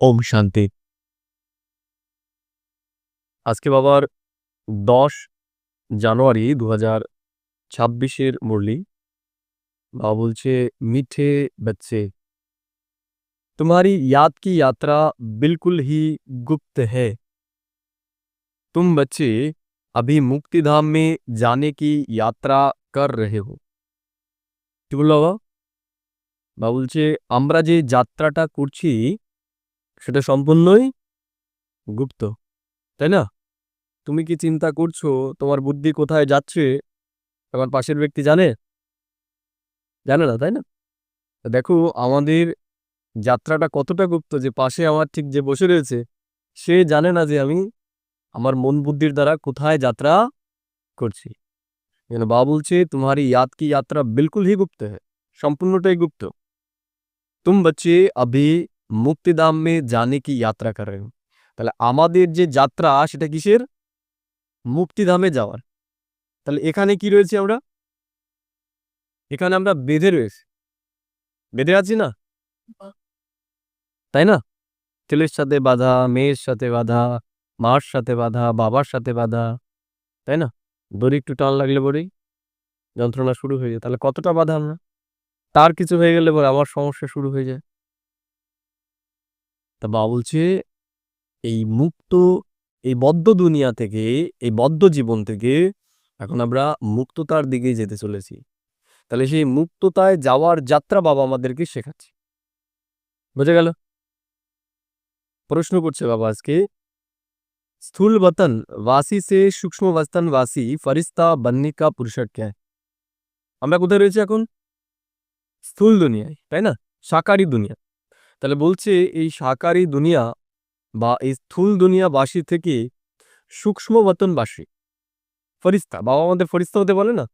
ওম শান্তি। আজকে বাবার ১০ জানুয়ারি ২০২৬ মুরলি। বাবা বলছে, "मीठे बच्चे, तुम्हारी याद की यात्रा बिल्कुल ही गुप्त है। तुम बच्चे अभी मुक्तिधाम में जाने की यात्रा कर रहे हो।" কি বলল বাবা? বাবা বলছে, "আমরা যে যাত্রাটা করছি সেটা সম্পূর্ণই গুপ্ত। তাই না? তুমি কি চিন্তা করছো তোমার বুদ্ধি কোথায় যাচ্ছে তোমার পাশের ব্যক্তি জানে? জানে না, তাই না? তো দেখো আমাদের যাত্রাটা কতটা গুপ্ত যে পাশে আমার ঠিক যে বসে রয়েছে সে জানে না যে আমি আমার মন বুদ্ধির দ্বারা কোথায় যাত্রা করছি। এখানে বাবা বলছে, "तुम्हारी याद की यात्रा बिल्कुल ही गुप्त है, সম্পূর্ণটাই গুপ্ত। तुम बच्चे अभी মুক্তিধাম में जाने की यात्रा कर रहे हो।" তাহলে আমাদের যে যাত্রা সেটা কিসের? মুক্তিধামে যাওয়ার। তাহলে এখানে কি রয়েছে আমরা? এখানে আমরা বেঁধে রয়েছি। বেঁধে আছি না? তাই না? ছেলের সাথে বাঁধা, মেয়ের সাথে বাঁধা, মার সাথে বাঁধা, বাবার সাথে বাঁধা, তাই না? দড়ি একটু টান লাগলে পরেই যন্ত্রণা শুরু হয়ে যায়। তাহলে কতটা বাঁধা আমরা? তার কিছু হয়ে গেলে পরে আবার সমস্যা শুরু হয়ে যায়। তা বাবা বলছে, এই মুক্ত এই বদ্ধ দুনিয়া থেকে, এই বদ্ধ জীবন থেকে এখন আমরা মুক্ততার দিকে যেতে চলেছি। তাহলে সেই মুক্ততায় যাওয়ার যাত্রা বাবা আমাদেরকে শেখাচ্ছে। বোঝা গেল? প্রশ্ন করছে বাবা আজকে, স্থূল वतन वासी से सूक्ष्म वतन वासी फरिश्ता बनने का पुरुषार्थ क्या है? আমরা কোথায় রয়েছি এখন? স্থূল দুনিয়ায়, তাই না? সাকারি দুনিয়া। তাহলে বলছে এই সাকারি দুনিয়া বা এই স্থূল দুনিয়াবাসী থেকে সূক্ষ্ম বতনবাসী ফেরেশতা, বাবা আমাদের ফেরেশতা হতে বলে না?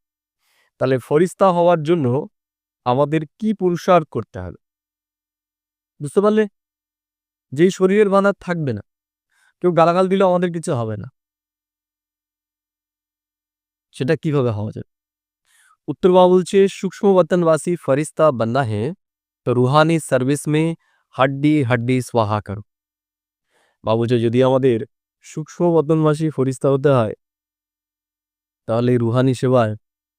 তাহলে ফেরেশতা হওয়ার জন্য আমাদের কি পুরুষার্থ করতে হবে? বুঝতে পারলে? যেই শরীরের ভান আর থাকবে না। কেউ গালাগাল দিলেও আমাদের কিছু হবে না। সেটা কিভাবে হওয়া যায়? उत्तर बाबा बोलছে, सूक्ष्म वतनवासी फरिश्ता बनना है तो रूहानी सर्विस में हड्डी हड्डी स्वाहा करो। বাবা বলছে যদি আমাদের সূক্ষ্ম বতনবাসী ফরিস্তা হতে হয় তাহলে এই রুহানি সেবায়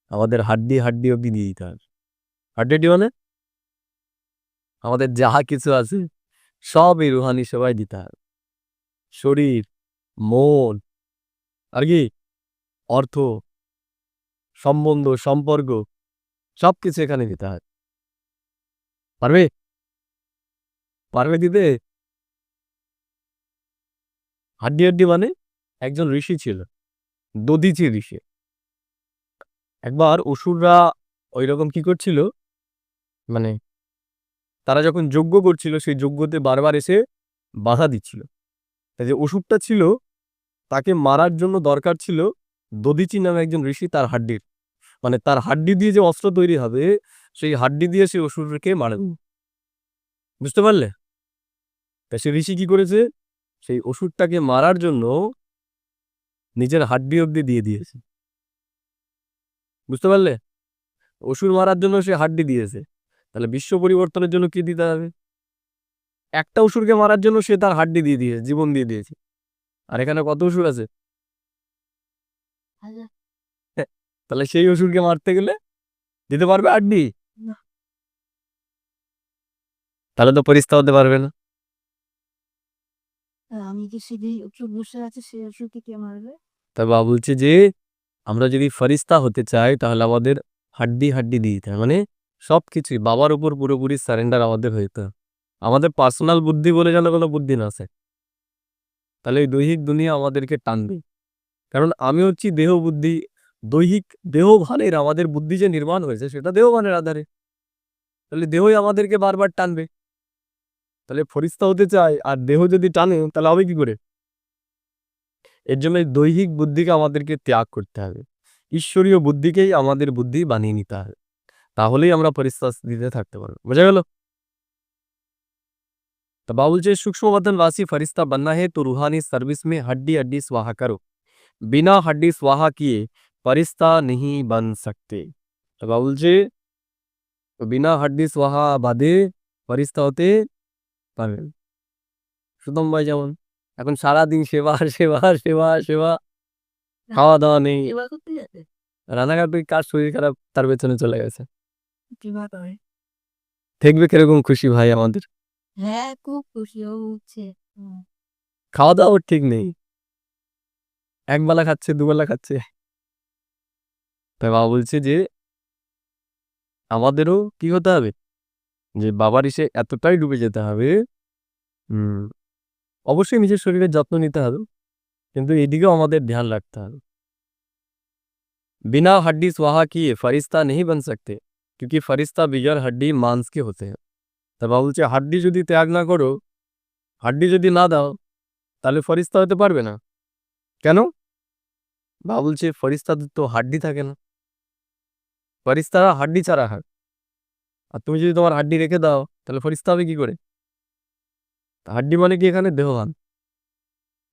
আমাদের হাড্ডি হাড্ডি অব্দি দিয়ে দিতে হবে। হাড্ডি হাড্ডি মানে আমাদের যাহা কিছু আছে সব এই রুহানি সেবায় দিতে হবে। শরীর, মন, আর কি অর্থ, সম্বন্ধ, সম্পর্ক সবকিছু এখানে দিতে হয়। পারবে? পারবে দিতে? হাড্ডি হাড্ডি মানে একজন ঋষি ছিল, দধিচি ঋষি। একবার অসুররা ঐরকম কি করছিল, মানে তারা যখন যজ্ঞ করছিল সেই যজ্ঞতে বারবার এসে বাধা দিচ্ছিল। তাই যে অসুরটা ছিল তাকে মারার জন্য দরকার ছিল দধিচি নামে একজন ঋষি, তার হাড্ডির, মানে তার হাড্ডি দিয়ে যে অস্ত্র তৈরি হবে সেই হাড্ডি দিয়ে সে অসুরকে মারে। বুঝতে পারলে? তা সে ঋষি কি করেছে, সেই অসুরটাকে মারার জন্য নিজের হাড্ডি অব্দি দিয়ে দিয়েছে। বুঝতে পারলে? অসুর মারার জন্য সে হাড্ডি দিয়েছে, তাহলে বিশ্ব পরিবর্তনের জন্য কি দিতে হবে? একটা অসুরকে মারার জন্য সে তার হাড্ডি দিয়ে দিয়েছে, জীবন দিয়ে দিয়েছে। আর এখানে কত অসুর আছে? তাহলে সেই অসুরকে মারতে গেলে দিতে পারবে হাড্ডি? তাহলে তো পরিস্তা হতে পারবে না। আমি কি সেদিন চুপ বসে আছে সে ওষুধকে কে মারবে? তাই বাবা বলছে যে আমরা যদি ফরিস্তা হতে চাই তাহলে আমাদের হাড্ডি হাড্ডি দিয়ে দিতে হবে, মানে সবকিছুই বাবার উপর পুরোপুরি সারেন্ডার আমাদের হইতে হবে। আমাদের পার্সোনাল বুদ্ধি বলে যেন কোনো বুদ্ধি না আছে, তাহলে এই দৈহিক দুনিয়া আমাদেরকে টানবে। কারণ আমি হচ্ছি দেহ বুদ্ধি, দৈহিক দেহভানের আমাদের বুদ্ধি যে নির্মাণ হয়েছে সেটা দেহভানের আধারে, তাহলে দেহই আমাদেরকে বারবার টানবে। তাহলে ফরিস্তা হতে চাই আর দেহ যদি টানে তাহলে হবে কি করে? এর জন্য এই দৈহিক বুদ্ধিকে আমাদেরকে ত্যাগ করতে হবে, ঈশ্বরীয় বুদ্ধিকেই আমাদের বুদ্ধি বানিয়ে নিতে হবে, তাহলেই আমরা পরিস্থিতিতে থাকতে পারবো। বোঝা গেল? तो बाबुल जे सूक्ष्म वतन वासी फरिश्ता बनना है तो रूहानी सर्विस में हड्डी हड्डी स्वाहा करो, बिना हड्डी स्वाहा किए फरिश्ता नहीं बन सकते। तो बाबुल जे तो बिना हड्डी स्वाहा बादे फरिश्ता होते পারবে না। সুতম ভাই যেমন এখন সারাদিন সেবা সেবা সেবা সেবা, খাওয়া দাওয়া নেই, এবার করতে যাবে রানাঘাটে কার শরীর খারাপ তার পেছনে চলে গেছে। কিবা করে দেখবে কিরকম খুশি ভাই আমাদের, হ্যাঁ খুব খুশি ও উঠছে খাওয়া দাওয়ার ঠিক নেই, একবেলা খাচ্ছে দুবেলা খাচ্ছে। তাই বাবা বলছে যে আমাদেরও কি হতে হবে, যে বাবার ইসে এতটাই ডুবে যেতে হবে। অবশ্যই নিজের শরীরের যত্ন নিতে হবে, কিন্তু এদিকেও আমাদের ধ্যান রাখতে হবে। बिना हड्डी स्वाहा किए फरिश्ता नहीं बन सकते, क्योंकि फरिश्ता बिगर हड्डी मांस के होते हैं। তা বাবা বলছে হাড্ডি যদি ত্যাগ না করো, হাড্ডি যদি না দাও, তাহলে ফরিস্তা হতে পারবে না। কেন? বাবা বলছে ফরিস্তাদের তো হাড্ডি থাকে না, ফরিস্তারা হাড্ডি ছাড়া হয়। আর তুমি যদি তোমার হাড্ডি রেখে দাও তাহলে ফরিস্তা হবে কি করে? হাড্ডি মানে কি এখানে দেহবান,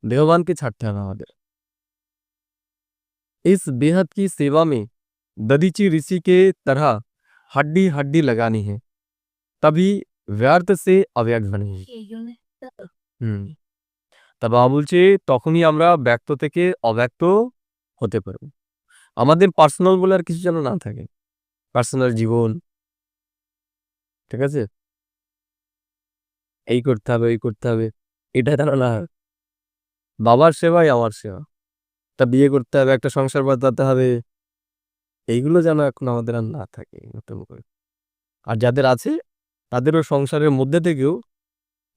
দেহবানকে ছাড়তে হবে আমাদের। इस बेहद की सेवा में ददीची ऋषि के तरह हड्डी हड्डी लगानी है, तभी व्यर्थ से अव्यक्त बनेगी। সেই জন্য হুম তা বাবা বলছে তখনই আমরা ব্যক্ত থেকে অব্যক্ত হতে পারবো। আমাদের পার্সোনাল বলে আর কিছু যেন না থাকে, পার্সোনাল জীবন, ঠিক আছে, এই করতে হবে এই করতে হবে, এটা যেন না হয়। বাবার সেবাই আমার সেবা, তা বিয়ে করতে হবে, একটা সংসার বাঁধাতে হবে, এইগুলো যেন এখন আমাদের আর না থাকে নতুন করে। আর যাদের আছে তাদেরও সংসারের মধ্যে থেকেও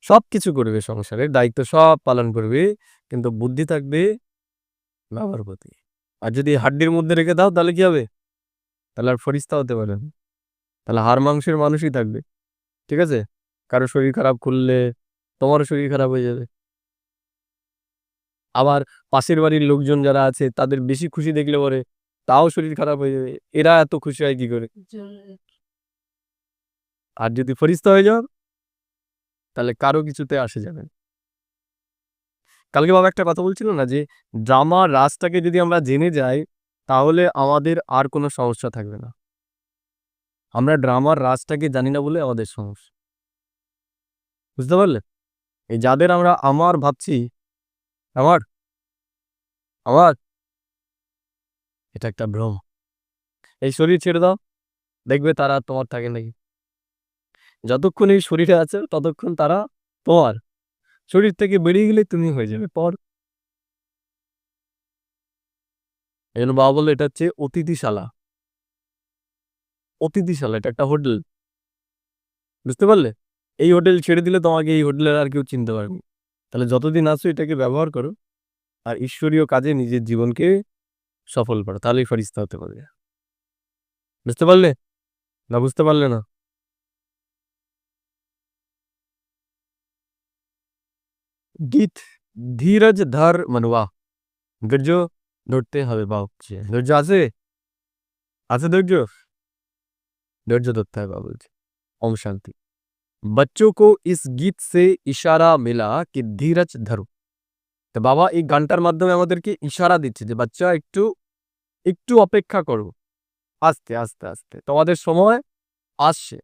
সব কিছু করবে, সংসারের দায়িত্ব সব পালন করবে, কিন্তু বুদ্ধি থাকবে বাবার প্রতি। আর যদি হাড্ডির মধ্যে রেখে দাও তাহলে কি হবে? তাহলে আর ফরিস্তা হতে পারে না, তাহলে হাড় মাংসের মানুষই থাকবে, ঠিক আছে। কারো শরীর খারাপ করলে তোমারও শরীর খারাপ হয়ে যাবে। আবার পাশের বাড়ির লোকজন যারা আছে তাদের বেশি খুশি দেখলে পরে তাও শরীর খারাপ হয়ে যাবে, এরা এত খুশি হয় কি করে? আর যদি ফরিস্তা হয়ে যাও তাহলে কারো কিছুতে আসে যাবে না। কালকে বাবা একটা কথা বলছিল না, যে ড্রামার রাজটাকে যদি আমরা জেনে যাই তাহলে আমাদের আর কোনো সমস্যা থাকবে না। আমরা ড্রামার রাজটাকে জানি না বলে আমাদের সমস্যা, বুঝতে পারলে? এই যাদের আমরা আমার ভাবছি, আমার আমার এটা একটা ভ্রম। এই শরীর ছেড়ে দাও, দেখবে তারা তোমার থাকে নাকি। যতক্ষণ এই শরীরে আছে ততক্ষণ তারা তোমার, শরীর থেকে বেরিয়ে গেলে তুমি হয়ে যাবে পর। এই জন্য বাবা বললো এটা হচ্ছে অতিথিশালা, অতিথিশালা, এটা একটা হোটেল, বুঝতে পারলে? এই হোটেল ছেড়ে দিলে তোমাকে এই হোটেলের আর কেউ চিনতে পারবে না। তাহলে যতদিন আছো এটাকে ব্যবহার করো, আর ঈশ্বরীয় কাজে নিজের জীবনকে সফল করো, তাহলেই ফরিস্তা হতে পারবে। বুঝতে পারলে না? বুঝতে পারলে না? গীত ধীরজ ধর মনুয়া, ধৈর্য ধরতে হবে বাবা, ধৈর্য আছে, আছে ধৈর্য, ধৈর্য ধরতে হবে বাবা বলছে। ओम शांति। बच्चों को इस गीत से इशारा मिला कि धीरज धरो। তো বাবা এই গানটার মাধ্যমে আমাদেরকে ইশারা দিচ্ছে যে বাচ্চা একটু একটু অপেক্ষা করো, আস্তে আস্তে আস্তে তোমাদের সময় আসছে,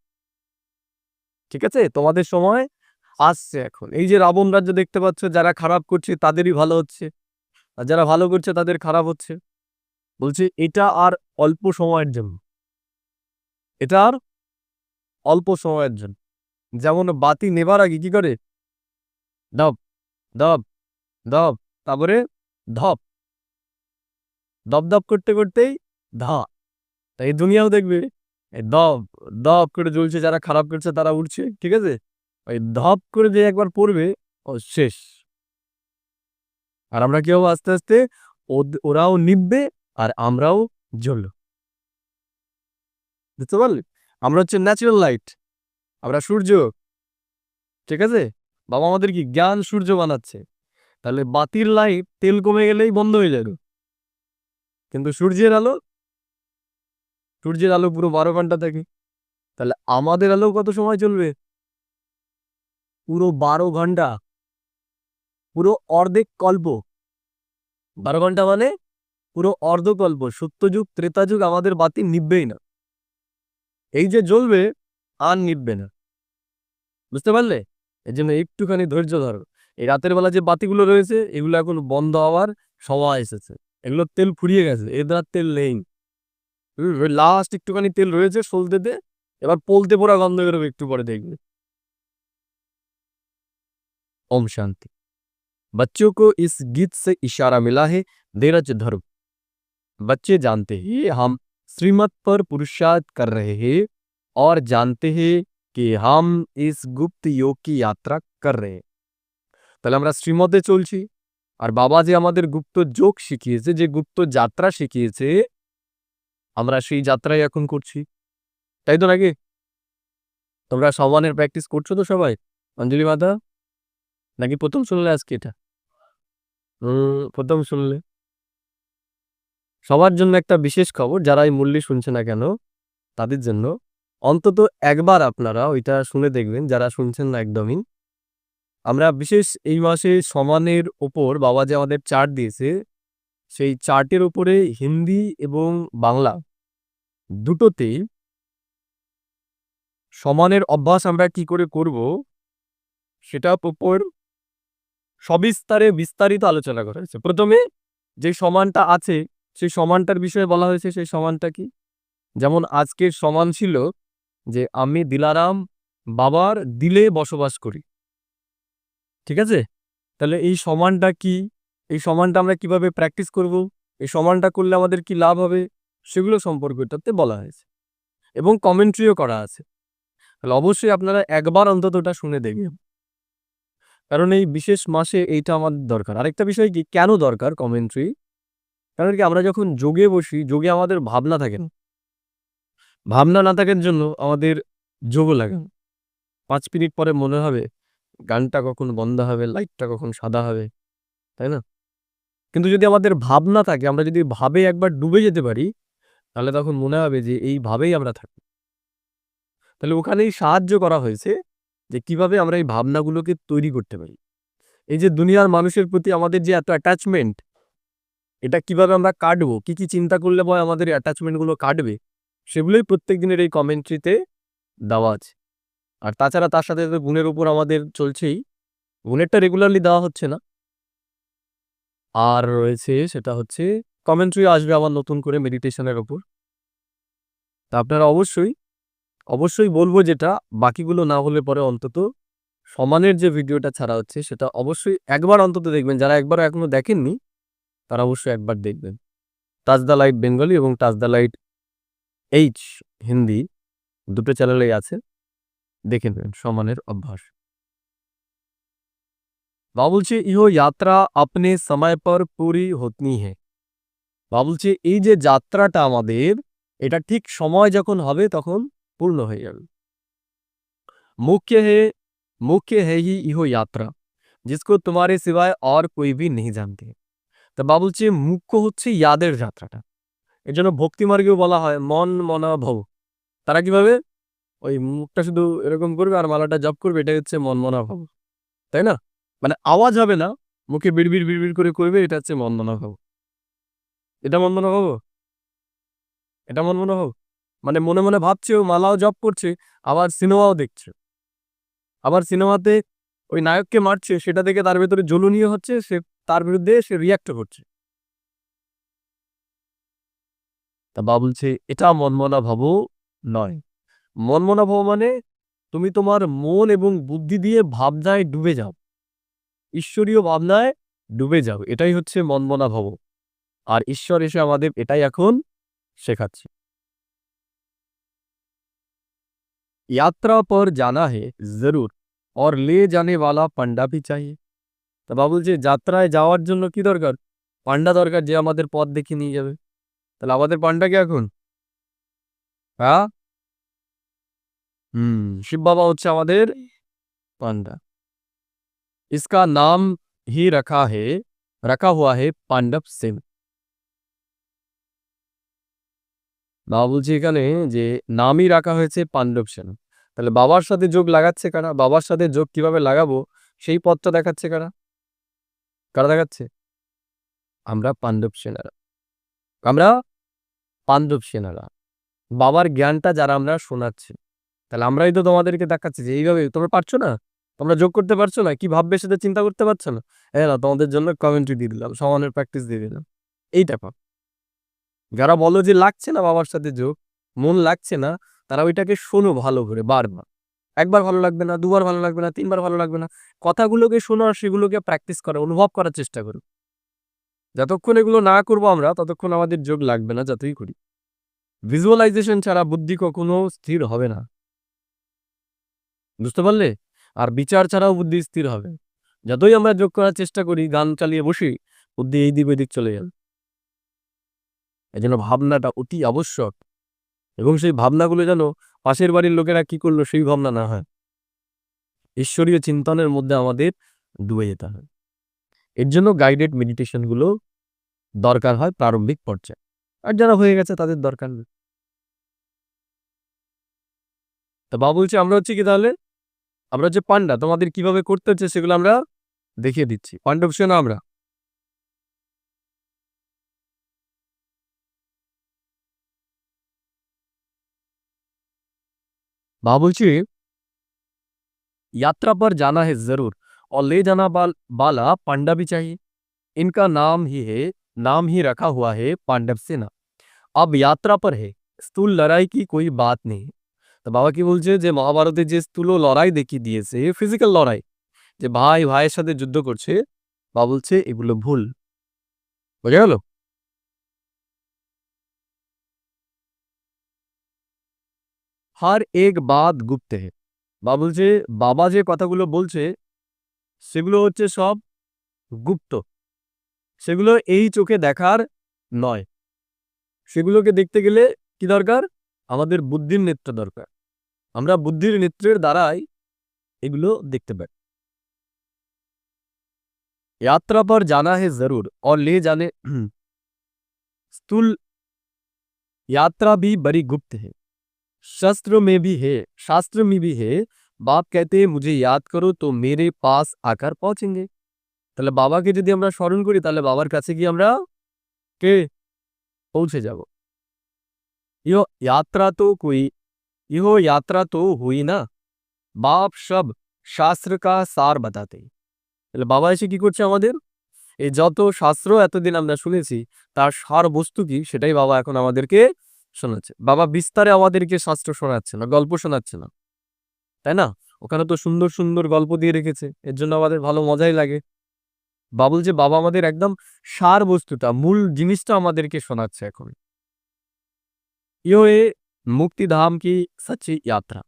ঠিক আছে, তোমাদের সময় আসছে। এখন এই যে রাবণ রাজ্য দেখতে পাচ্ছ, যারা খারাপ করছে তাদেরই ভালো হচ্ছে, আর যারা ভালো করছে তাদের খারাপ হচ্ছে। বলছে এটা আর অল্প সময়ের জন্য, এটা আর অল্প সময়ের জন্য। যেমন বাতি নেবার আগে কি করে, দপ দপ দপ, তারপরে ধপ, দপ দপ করতে করতেই ধা। তাই এই দুনিয়াও দেখবে এই দপ দপ করে জ্বলছে, যারা খারাপ করছে তারা উঠছে, ঠিক আছে, ওই ধপ করে যে একবার পড়বে ও শেষ। আর আমরা কি হবো আস্তে আস্তে, ওরাও নিববে আর আমরাও জ্বলব, বুঝতে পারলে? আমরা হচ্ছে ন্যাচারাল লাইট, আমরা সূর্য, ঠিক আছে। বাবা আমাদের কি জ্ঞান সূর্য বানাচ্ছে, তাহলে বাতির লাইট তেল কমে গেলেই বন্ধ হয়ে যাবে, কিন্তু সূর্যের আলো, সূর্যের আলো পুরো 12 ঘন্টা থাকে। তাহলে আমাদের আলো কত সময় চলবে? পুরো 12 ঘন্টা, পুরো অর্ধেক কল্প। 12 ঘন্টা মানে পুরো অর্ধকল্প, সত্যযুগ ত্রেতাযুগ আমাদের বাতি নিববেই না, এই যে জ্বলবে আর নিববে না, বুঝতে পারলে? এই জন্য একটুখানি ধৈর্য ধরো। এই রাতের বেলা যে বাতিগুলো রয়েছে এগুলো এখন বন্ধ হওয়ার সময় এসেছে। এগুলোর তেল ফুরিয়ে গেছে, এদের আর তেল নেই। ওই লাস্ট একটুখানি তেল রয়েছে সলতেতে, এবার পলতে পোড়া গন্ধ বেরোবে একটু পরে দেখবে। ओम शांति। बच्चों को इस गीत से इशारा मिला है धीरज धर्म। बच्चे जानते हैं हम श्रीमत पर पुरुषार्थ कर रहे हैं और जानते हैं कि हम इस गुप्त योग की यात्रा कर रहे हैं। তাহলে আমরা শ্রীমতে চলছি, আর বাবা যে আমাদের গুপ্ত যোগ শিখিয়েছে, যে গুপ্ত যাত্রা শিখিয়েছে, আমরা সেই যাত্রাই এখন করছি, তাই তো নাকি? তোমরা সমানের প্র্যাকটিস করছো তো সবাই? অঞ্জলি মাতা, নাকি প্রথম শুনলে আজকে এটা? প্রথম শুনলে। সবার জন্য একটা বিশেষ খবর, যারা এই মুরলি শুনছে না কেন তাদের জন্য, অন্তত একবার আপনারা ওইটা শুনে দেখবেন যারা শুনছেন না একদমই। আমরা বিশেষ এই মাসে সমানের ওপর বাবা যে আমাদের চার্ট দিয়েছে, সেই চার্টের উপরে হিন্দি এবং বাংলা দুটোতেই সমানের অভ্যাস আমরা কি করে করব সেটার উপর সবিস্তারে বিস্তারিত আলোচনা করা হয়েছে। প্রথমে যে সমানটা আছে সেই সমানটার বিষয়ে বলা হয়েছে, সেই সমানটা কি? যেমন আজকের সমান ছিল যে আমি দিলারাম বাবার দিলে বসবাস করি, ঠিক আছে? তাহলে এই সমানটা কি, এই সমানটা আমরা কিভাবে প্র্যাকটিস করব, এই সমানটা করলে আমাদের কি লাভ হবে, সেগুলো সম্পর্কটাতে বলা হয়েছে এবং কমেন্ট্রিও করা আছে। তাহলে অবশ্যই আপনারা একবার অন্তত ওটা শুনে দেখবেন, কারণ এই বিশেষ মাসে এইটা আমাদের দরকার। আরেকটা বিষয় কি, কেন দরকার কমেন্ট্রি? কারণ কি, আমরা যখন যোগে বসি, যোগে আমাদের ভাবনা থাকে না। ভাবনা না থাকার জন্য আমাদের যোগও লাগে না। 5 মিনিট পরে মনে হবে গানটা কখন বন্ধ হবে, লাইটটা কখন সাদা হবে, তাই না? কিন্তু যদি আমাদের ভাবনা থাকে, আমরা যদি ভাবে একবার ডুবে যেতে পারি, তাহলে তখন মনে হবে যে এই ভাবেই আমরা থাকি। তাহলে ওখানেই সাহায্য করা হয়েছে যে কিভাবে আমরা এই ভাবনাগুলোকে তৈরি করতে পারি। এই যে দুনিয়ার মানুষের প্রতি আমাদের যে এত অ্যাটাচমেন্ট, এটা কিভাবে আমরা কাটবো, কি কি চিন্তা করলে পরে আমাদের অ্যাটাচমেন্টগুলো কাটবে, সেগুলোই প্রত্যেক দিনের এই কমেন্ট্রিতে দেওয়া আছে। আর তাছাড়া তার সাথে সাথে গুণের উপর আমাদের চলছেই, গুণেরটা রেগুলারলি দেওয়া হচ্ছে না। আর রয়েছে সেটা হচ্ছে কমেন্ট্রি আসবে আবার নতুন করে মেডিটেশনের ওপর। তা আপনারা অবশ্যই বলবো, যেটা বাকিগুলো না হলে পরে অন্তত সমানের যে ভিডিওটা ছাড়া হচ্ছে সেটা অবশ্যই একবার অন্তত দেখবেন। যারা একবারও এখনো দেখেননি তারা অবশ্যই একবার দেখবেন। টাচ দ্য লাইট বেঙ্গলি এবং touch the light H Hindi দুটো চ্যানেলেই আছে, দেখে নেবেন সমানের অভ্যাস। বাবা বলছে ইহো যাত্রা আপনি সময় পর পুরি হতনি হে। বাবা বলছে এই যে যাত্রাটা আমাদের, এটা ঠিক সময় যখন হবে তখন পূর্ণ হয়ে যাবে। मुख्य है ही इहो यात्रा जिसको तुम्हारे सिवाय और कोई भी नहीं जानते। তা বাবা বলছে মুখ্য হচ্ছে ইয়াদের যাত্রাটা। এর জন্য ভক্তি মার্গেও বলা হয় মন মনা ভব। তারা কিভাবে ওই মুখটা শুধু এরকম করবে আর মালাটা জপ করবে, এটাই হচ্ছে মন মনা ভব, তাই না? মানে আওয়াজ হবে না, মুখে বিড়বিড় বিড়বিড় করে করবে, এটা হচ্ছে মন মনা ভব। এটা মন মনা ভব, এটা মন মনা ভব। মানে মনে মনে ভাবছে, ও মালাও জপ করছে, আবার সিনেমাও দেখছে, আবার সিনেমাতে ওই নায়ককে মারছে, সেটা দেখে তার ভেতরে জ্বলনীয় হচ্ছে, সে তার বিরুদ্ধে সে রিয়াক্ট করছে। তা বাবা বলছে এটা মনমনা ভাব নয়। মনমনা ভাব মানে তুমি তোমার মন এবং বুদ্ধি দিয়ে ভাবনায় ডুবে যাও, ঈশ্বরীয় ভাবনায় ডুবে যাও, এটাই হচ্ছে মনমনা ভাব। আর ঈশ্বর এসে আমাদের এটাই এখন শেখাচ্ছে। यात्रा पर जाना है जरूर और ले जाने वाला পান্ডা भी चाहिए। তা বাবা বলছে যাত্রায় যাওয়ার জন্য কি দরকার? পান্ডা দরকার, যে আমাদের পথ দেখিয়ে নিয়ে যাবে। তাহলে আমাদের পান্ডা কে এখন? হ্যাঁ, শিব বাবা হচ্ছে আমাদের পান্ডা। इसका नाम ही रखा हुआ है पांडव सेन। বাবা বলছে এখানে যে নামই রাখা হয়েছে পাণ্ডব সেন। তাহলে বাবার সাথে যোগ লাগাচ্ছে কারা? বাবার সাথে যোগ কিভাবে লাগাবো সেই পথটা দেখাচ্ছে কারা? কারা দেখাচ্ছে? আমরা পাণ্ডব সেনারা। আমরা পাণ্ডব সেনারা বাবার জ্ঞানটা যারা আমরা শোনাচ্ছি, তাহলে আমরাই তো তোমাদেরকে দেখাচ্ছি যে এইভাবে তোমরা পারছো না, তোমরা যোগ করতে পারছো না? কি ভাববে সেটা চিন্তা করতে পারছো না? না তোমাদের জন্য কমেন্ট্রি দিয়ে দিলাম, সমানের প্র্যাকটিস দিয়ে দিলাম। এইটা পাও। যারা বলো যে লাগছে না বাবার সাথে যোগ, মন লাগছে না, তারা ওইটাকে শোনো ভালো করে বারবার। একবার ভালো লাগবে না, দুবার ভালো লাগবে না, তিনবার ভালো লাগবে না। কথাগুলোকে শোনো আর সেগুলোকে প্র্যাকটিস করো, অনুভব করার চেষ্টা করো। যতক্ষণ এগুলো না করবো আমরা, ততক্ষণ আমাদের যোগ লাগবে না যতই করি। ভিজুয়ালাইজেশন ছাড়া বুদ্ধি কখনো স্থির হবে না। বুঝতে পারলে? আর বিচার ছাড়াও বুদ্ধি স্থির হবে। যতই আমরা যোগ করার চেষ্টা করি, গান চালিয়ে বসি, বুদ্ধি এই দিক ওই দিক চলে যাবে। এজন্য ভাবনাটা অতি আবশ্যক, এবং সেই ভাবনাগুলো যেন পাশের বাড়ির লোকেরা কি করলো সেই ভাবনা না হয়। ঈশ্বরীয় চিন্তনের মধ্যে আমাদের ডুবে যেতে হয়। এর জন্য গাইডেড মেডিটেশনগুলো দরকার হয় প্রারম্ভিক পর্যায়ে। আর যারা হয়ে গেছে তাদের দরকার নেই। তা বাবা বলছে আমরা হচ্ছে কি তাহলে? আমরা হচ্ছে পান্ডা। তোমাদের কিভাবে করতে হচ্ছে সেগুলো আমরা দেখিয়ে দিচ্ছি। পাণ্ডব সেনা আমরা। बाबा बोलছে यात्रा पर जाना है जरूर और ले जाना वाला पांडा भी चाहिए। इनका नाम ही रखा हुआ है पांडव सेना। अब यात्रा पर है, স্থূল লড়াই কি कोई बात नहीं। তো বাবা কি বলছে যে মহাভারতে যে স্থূল লড়াই দেখিয়ে দিয়েছে, ফিজিক্যাল লড়াই, যে ভাই ভাইয়ের সাথে যুদ্ধ করছে, বাবা বলছে এগুলো ভুল। বোঝা গেল? हर एक बात गुप्त है। বাবা বলছে বাবা যে কথাগুলো বলছে সেগুলো হচ্ছে সব গুপ্ত। সেগুলো এই চোখে দেখার নয়। সেগুলোকে দেখতে গেলে কি দরকার? আমাদের বুদ্ধির নেত্র দরকার। আমরা বুদ্ধির নেত্রের দ্বারাই এগুলো দেখতে পাই। यात्रा पर जाना है जरूर और ले जाने স্থূल यात्रा भी बड़ी गुप्त है, शास्त्र में भी है। बाप कहते हैं मुझे याद करो तो मेरे पास आकर पहुंचेंगे। তাহলে বাবাকে যদি আমরা স্মরণ করি তাহলে বাবার কাছে গিয়ে আমরা কে পৌঁছে যাব। यो यात्रा तो कोई यो यात्रा तो हुई ना, बाप सब শাস্ত্র কা সার বাতাতে। তাহলে বাবা এসে কি করছে আমাদের? এই যত শাস্ত্র এতদিন আমরা শুনেছি তার সার বস্তু কি সেটাই বাবা এখন আমাদেরকে শোনাচ্ছে। বাবা বিস্তারে আমাদেরকে শাস্ত্র শোনাচ্ছে না, গল্প শোনাচ্ছে না, তাই না? ওখানে তো সুন্দর সুন্দর গল্প দিয়ে রেখেছে, এর জন্য আমাদের ভালো মজাই লাগে। বাবা বলছে বাবা আমাদের একদম সার বস্তুটা, মূল জিনিসটা আমাদেরকে শোনাচ্ছে এখন। ইয়ে মুক্তিধাম কি সচ্চি যাত্রা।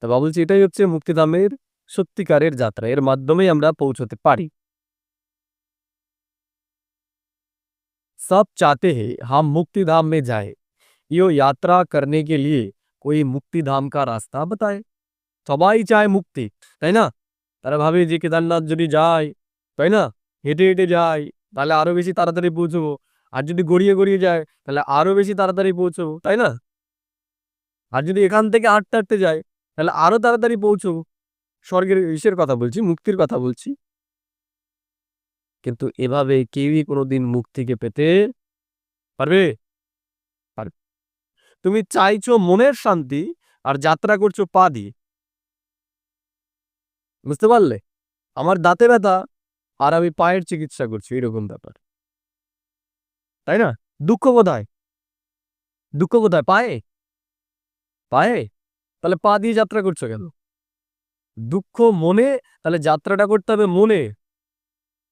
তা বাবা বলছে এটাই হচ্ছে মুক্তিধামের সত্যিকারের যাত্রা, এর মাধ্যমেই আমরা পৌঁছতে পারি। सब चाहते हैं हम मुक्ति धाम में जाए, यो यात्रा करने के लिए कोई मुक्ति धाम का रास्ता बताए। সবাই চায় মুক্তি, তাই না? তারা ভাবে যে কেদারনাথ যদি যায়, তাই না, হেঁটে হেঁটে যায় তাহলে আরো বেশি তাড়াতাড়ি পৌঁছবো, আর যদি গড়িয়ে গড়িয়ে যায় তাহলে আরো বেশি তাড়াতাড়ি পৌঁছবো, তাই না? আর যদি এখান থেকে হাঁটতে হাঁটতে যায় তাহলে আরো তাড়াতাড়ি পৌঁছবো। স্বর্গের ইসের কথা বলছি, মুক্তির কথা বলছি। কিন্তু এভাবে কেউই কোনোদিন মুক্তিকে পেতে পারবে? পারবে। তুমি চাইছো মনের শান্তি আর যাত্রা করছো পা দিয়ে। বুঝতে পারলে? আমার দাঁতে ব্যথা আর আমি পায়ের চিকিৎসা করছি, এরকম ব্যাপার, তাই না? দুঃখ কোথায়? দুঃখ কোথায়? পায়ে? পায়ে? তাহলে পা দিয়ে যাত্রা করছো কেন? দুঃখ মনে, তাহলে যাত্রাটা করতে হবে মনে।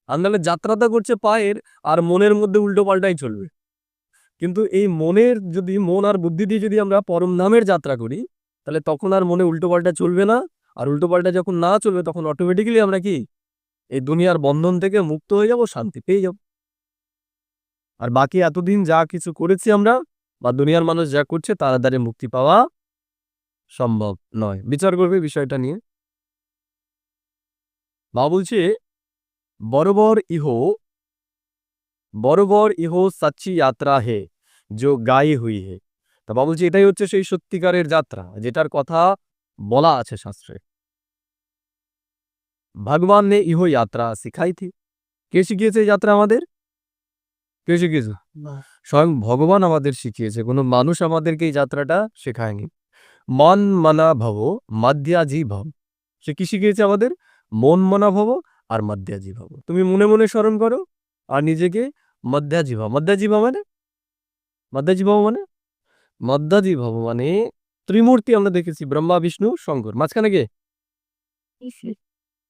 আর নাহলে যাত্রাটা করছে পায়ের আর মনের মধ্যে উল্টো পাল্টাই চলবে। কিন্তু এই মনের যদি মন আর বুদ্ধি দিয়ে যদি আমরা পরম ধামের যাত্রা করি তাহলে তখন আর মনে উল্টো পাল্টা চলবে না। আর উল্টো পাল্টা যখন না চলবে তখন অটোমেটিক্যালি আমরা কি এই দুনিয়ার বন্ধন থেকে মুক্ত হয়ে যাব, শান্তি পেয়ে যাব। আর বাকি এতদিন যা কিছু করেছি আমরা বা দুনিয়ার মানুষ যা করছে তার দ্বারা মুক্তি পাওয়া সম্ভব নয়। বিচার করবে বিষয়টা নিয়ে। বাবা বলছে বরাবর ইহো সচ্চি যাত্রা হে जो গায়ে হুই হে। তা বাবা বলছে এটাই হচ্ছে সেই সত্যিকারের যাত্রা যেটার কথা বলা আছে শাস্ত্রে। ভগবান নে ইহো যাত্রা শিখাই থি। কে শিখিয়েছে এই যাত্রা আমাদের? কে শিখিয়েছে? স্বয়ং ভগবান আমাদের শিখিয়েছে, কোনো মানুষ আমাদেরকে এই যাত্রাটা শেখায়নি। মন মনা ভব মধ্যাজি ভব। সে কি শিখিয়েছে আমাদের? মন মনা ভব আর মধ্যাজি ভব। তুমি মনে মনে স্মরণ করো আর নিজেকে মধ্যাজি ভাব। মধ্যাজি ভাব মানে মধ্যাজি ভাব মানে মধ্যাজি ভাব মানে ত্রিমূর্তি আমরা দেখেছি, ব্রহ্মা বিষ্ণু শঙ্কর, মাঝখানে কে?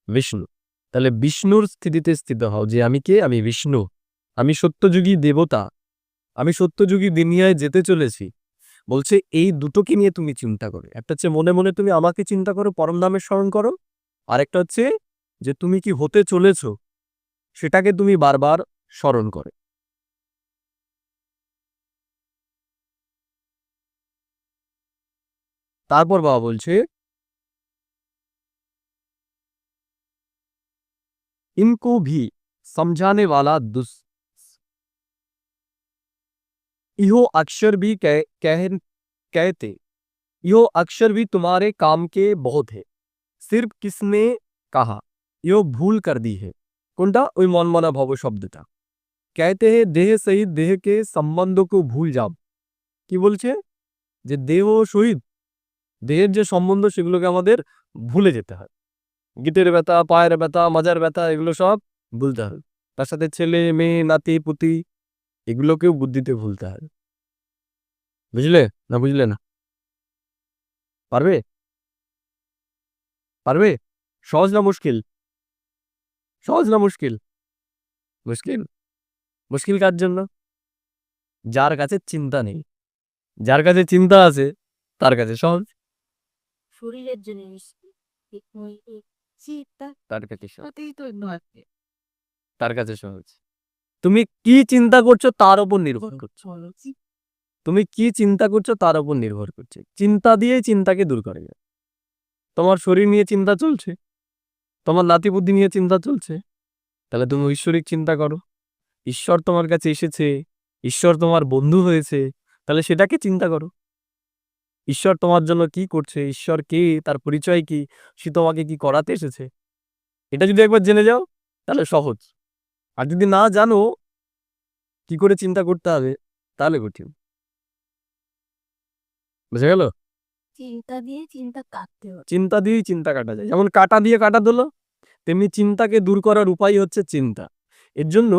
বিষ্ণু। তাহলে বিষ্ণুর স্থিতিতে স্থিত হও যে আমি কে? আমি বিষ্ণু, আমি সত্যযুগী দেবতা, আমি সত্যযুগী দুনিয়ায় যেতে চলেছি। বলছে এই দুটোকে নিয়ে তুমি চিন্তা করো। একটা হচ্ছে মনে মনে তুমি আমাকে চিন্তা করো, পরম নামের স্মরণ করো। আরেকটা হচ্ছে যে তুমি কি হতে চলেছ সেটাকে তুমি বারবার স্মরণ করো। তারপর বাবা বলছে इनको भी समझाने वाला दुस इहो अक्षर भी कहते इहो अक्षर भी तुम्हारे काम के बहुत है सिर्फ किसने कहा इहो भूल कर दी है। কোনটা? ওই মনমনা ভব শব্দটা। कहते हैं देह सहित देह के संबंधों को भूल जाओ। কি বলছে? যে দেহ সহিত দেহের যে সম্বন্ধ সেগুলোকে আমাদের ভুলে যেতে হয়। গিটের ব্যথা, পায়ের ব্যথা, মাজার ব্যথা এগুলো সব ভুলতে হয়। তার সাথে ছেলে মেয়ে নাতি পুতি এগুলোকেও বুদ্ধিতে ভুলতে হয়। বুঝলে না? বুঝলে না? পারবে? পারবে? সহজ না মুশকিল? সহজ না মুশকিল? মুশকিল। মুশকিল কার জন্য? যার কাছে চিন্তা নেই। যার কাছে চিন্তা আছে তার কাছে সহজ। শরীরের জন্য চিন্তা তার কাছে সহজ। হতেই তো নয়। তার কাছে সহজ। তুমি কি চিন্তা করছো তার উপর নির্ভর করছো। তুমি কি চিন্তা করছো তার উপর নির্ভর করছে। চিন্তা দিয়েই চিন্তাকে দূর করে যায়। তোমার শরীর নিয়ে চিন্তা চলছে, তোমার নাতিবুদ্ধি নিয়ে চিন্তা চলছে, তাহলে তুমি ঐশ্বরিক চিন্তা করো। ঈশ্বর তোমার কাছে এসেছে, ঈশ্বর তোমার বন্ধু হয়েছে, তাহলে সেটাকে চিন্তা করো। ঈশ্বর তোমার জন্য কি করছে, ঈশ্বর কে, তার পরিচয় কি, সে তোমাকে কি করাতে এসেছে, এটা যদি একবার জেনে যাও তাহলে সহজ। আর যদি না জানো কি করে চিন্তা করতে হবে তাহলে কঠিন। বুঝে গেল? চিন্তা দিয়ে চিন্তা কাটতে হবে। চিন্তা দিয়েই চিন্তা কাটা যায়। যেমন কাটা দিয়ে কাটা দিল, তেমনি চিন্তাকে দূর করার উপায় হচ্ছে চিন্তা। এর জন্য